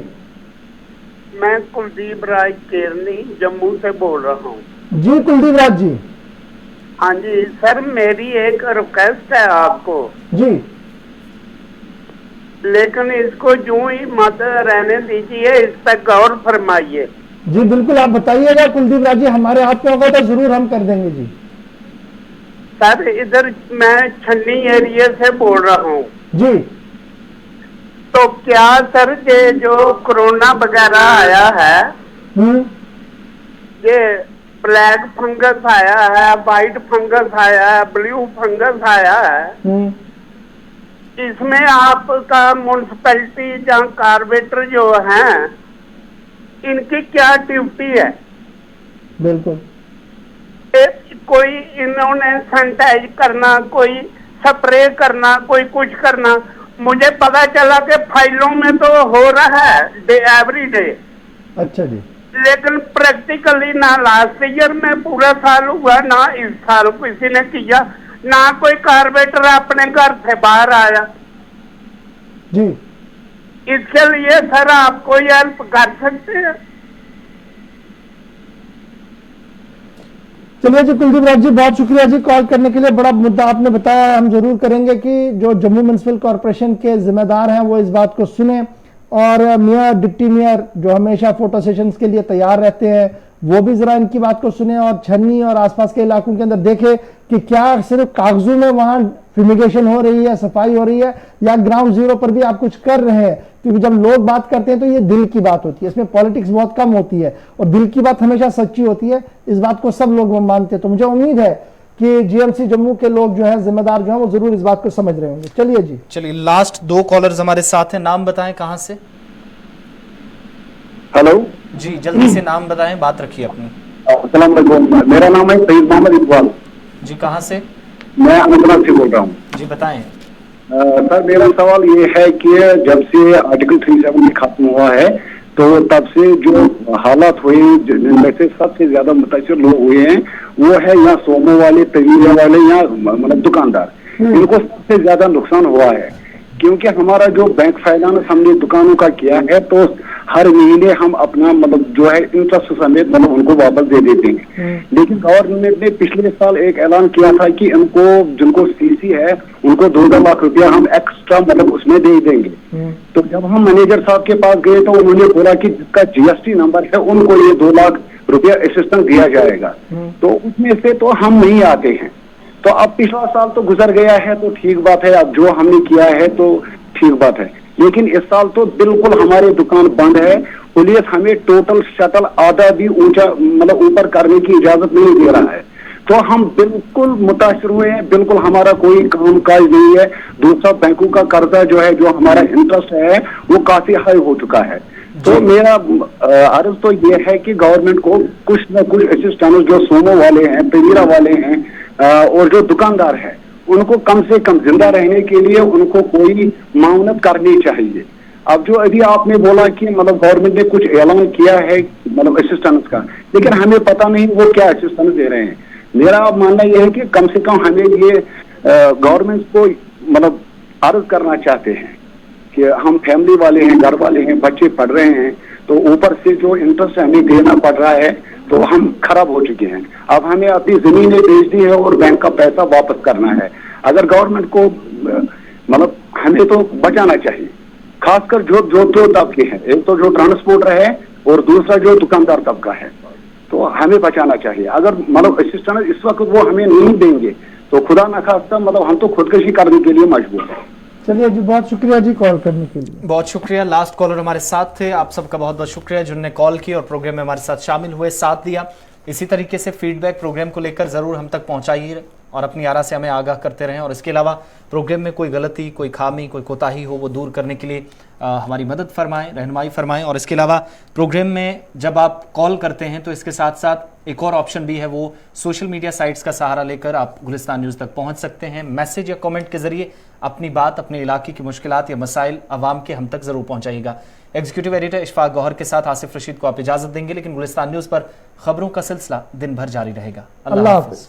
मैं कुलदीप राज केरनी जम्मू से बोल रहा हूँ। जी कुलदीप राज जी। हाँ जी सर, मेरी एक रिक्वेस्ट है आपको जी, लेकिन इसको यूं ही मत रहने दीजिए, इस पर गौर फरमाइए। जी बिल्कुल आप बताइएगा कुलदीप राज जी, हमारे हाथ में होगा तो जरूर हम कर देंगे जी। सर इधर मैं छन्नी एरिया से बोल रहा हूँ जी। तो क्या सर ये जो कोरोना वगैरह आया है, ये ब्लैक फंगस आया है, वाइट फंगस आया है, ब्लू फंगस आया है, इसमें आपका म्युनिसिपैलिटी या कारपोरेटर जो हैं इनकी क्या ड्यूटी है? बिल्कुल कोई इन्होंने सैनिटाइज करना, कोई स्प्रे करना, कोई कुछ करना। मुझे पता चला कि फाइलों में तो हो रहा है एवरी डे। अच्छा जी। लेकिन प्रैक्टिकली ना लास्ट ईयर में पूरा साल हुआ, ना इस साल किसी ने किया, ना कोई कारपोरेटर अपने घर से बाहर आया जी। इसके लिए सर आप कोई हेल्प कर सकते हैं? चलिए जी कुलदीप राज जी, बहुत शुक्रिया जी कॉल करने के लिए। बड़ा मुद्दा आपने बताया, हम जरूर करेंगे कि जो जम्मू म्युनिसिपल कॉरपोरेशन के जिम्मेदार हैं वो इस बात को सुने और मेयर डिप्टी मेयर जो हमेशा फोटो सेशंस के लिए तैयार रहते हैं वो भी जरा इनकी बात को सुने और छन्नी और आसपास के इलाकों के अंदर देखे कि क्या सिर्फ कागजों में वहां फ्यूमिगेशन हो रही है, सफाई हो रही है, या ग्राउंड जीरो पर भी आप कुछ कर रहे हैं। क्योंकि जब लोग बात करते हैं तो ये दिल की बात होती है, इसमें पॉलिटिक्स बहुत कम होती है और दिल की बात हमेशा सच्ची होती है। इस बात को सब लोग मानते हैं। तो मुझे उम्मीद है कि जीएमसी जम्मू के लोग जो है, जिम्मेदार जो है, वो जरूर इस बात को समझ रहे होंगे। चलिए जी, चलिए लास्ट 2 कॉलर्स हमारे साथ हैं। नाम बताएं, कहां से? हेलो जी, जल्दी से नाम बताएं, बात रखिए अपनी। अस्सलाम वालेकुम, मेरा नाम है सईद मोहम्मद इकबाल। जी, कहां से? मैं अनंतनाग से बोल रहा हूँ। जी बताएं। सर, मेरा सवाल ये है कि जब से आर्टिकल 370 खत्म हुआ है तो तब से जो हालात हुए, जिनमें से सबसे ज्यादा मुतासिर लोग हुए हैं वो है या सोमो वाले, तवीरा वाले, या मतलब दुकानदार। इनको सबसे ज्यादा नुकसान हुआ है क्योंकि हमारा जो बैंक फाइनेंस हमने दुकानों का किया है तो हर महीने हम अपना मतलब जो है इंटरेस्ट समेत मतलब उनको वापस दे देते हैं। लेकिन गवर्नमेंट ने पिछले साल एक ऐलान किया था कि इनको जिनको सीसी है उनको 2 लाख रुपया हम एक्स्ट्रा मतलब उसमें दे देंगे। तो जब हम मैनेजर साहब के पास गए तो उन्होंने बोला कि जिसका जीएसटी नंबर है उनको ये 2 लाख रुपया असिस्टेंस दिया जाएगा। तो उसमें से तो हम नहीं आते हैं। तो अब पिछला साल तो गुजर गया है तो ठीक बात है, अब जो हमने किया है तो ठीक बात है, लेकिन इस साल तो बिल्कुल हमारी दुकान बंद है। पुलिस हमें टोटल शटल आधा भी ऊंचा मतलब ऊपर करने की इजाजत नहीं दे रहा है। तो हम बिल्कुल मुतासिर हुए हैं, बिल्कुल हमारा कोई काम काज नहीं है। दूसरा बैंकों का कर्जा जो है, जो हमारा इंटरेस्ट है वो काफी हाई हो चुका है। तो मेरा अर्ज तो ये है कि गवर्नमेंट को कुछ न कुछ असिस्टेंस जो सोमो वाले हैं, तवीरा वाले हैं और जो दुकानदार है उनको कम से कम जिंदा रहने के लिए उनको कोई माउनत करनी चाहिए। अब जो अभी आपने बोला कि मतलब गवर्नमेंट ने कुछ ऐलान किया है मतलब असिस्टेंस का, लेकिन हमें पता नहीं वो क्या असिस्टेंस दे रहे हैं। मेरा मानना यह है कि कम से कम हमें ये गवर्नमेंट को मतलब अर्ज करना चाहते हैं कि हम फैमिली वाले हैं, घर वाले हैं, बच्चे पढ़ रहे हैं, तो ऊपर से जो इंटरेस्ट हमें देना पड़ रहा है तो हम खराब हो चुके हैं। अब हमें अपनी जमीनें बेचनी है और बैंक का पैसा वापस करना है। अगर गवर्नमेंट को मतलब हमें तो बचाना चाहिए, खासकर जो तबके हैं, एक तो जो ट्रांसपोर्टर है और दूसरा जो दुकानदार तबका है, तो हमें बचाना चाहिए। अगर मतलब असिस्टेंस इस वक्त वो हमें नहीं देंगे तो खुदा न खास्ता मतलब हम तो खुदकुशी करने के लिए मजबूर हैं। चलिए जी, बहुत शुक्रिया जी कॉल करने के लिए। बहुत शुक्रिया। लास्ट कॉलर हमारे साथ थे, आप सबका बहुत बहुत शुक्रिया जिन्होंने कॉल की और प्रोग्राम में हमारे साथ शामिल हुए, साथ दिया। इसी तरीके से फीडबैक प्रोग्राम को लेकर जरूर हम तक पहुंचाइए और अपनी आरा से हमें आगाह करते रहें। और इसके अलावा प्रोग्राम में कोई गलती, कोई खामी, कोई कोताही हो वो दूर करने के लिए हमारी मदद फरमाएं, रहनुमाई फरमाएं। और इसके अलावा प्रोग्राम में जब आप कॉल करते हैं तो इसके साथ साथ एक और ऑप्शन भी है, वो सोशल मीडिया साइट्स का सहारा लेकर आप गुलिस्तान न्यूज़ तक पहुंच सकते हैं। मैसेज या कमेंट के जरिए अपनी बात, अपने इलाके की मुश्किलात या मसाइल अवाम के हम तक जरूर पहुंचाइएगा। एग्जीक्यूटिव एडिटर इशफाक गौहर के साथ आसिफ रशीद को आप इजाजत देंगे, लेकिन गुलिस्तान न्यूज़ पर खबरों का सिलसिला दिन भर जारी रहेगा। अल्लाह हाफ़िज़।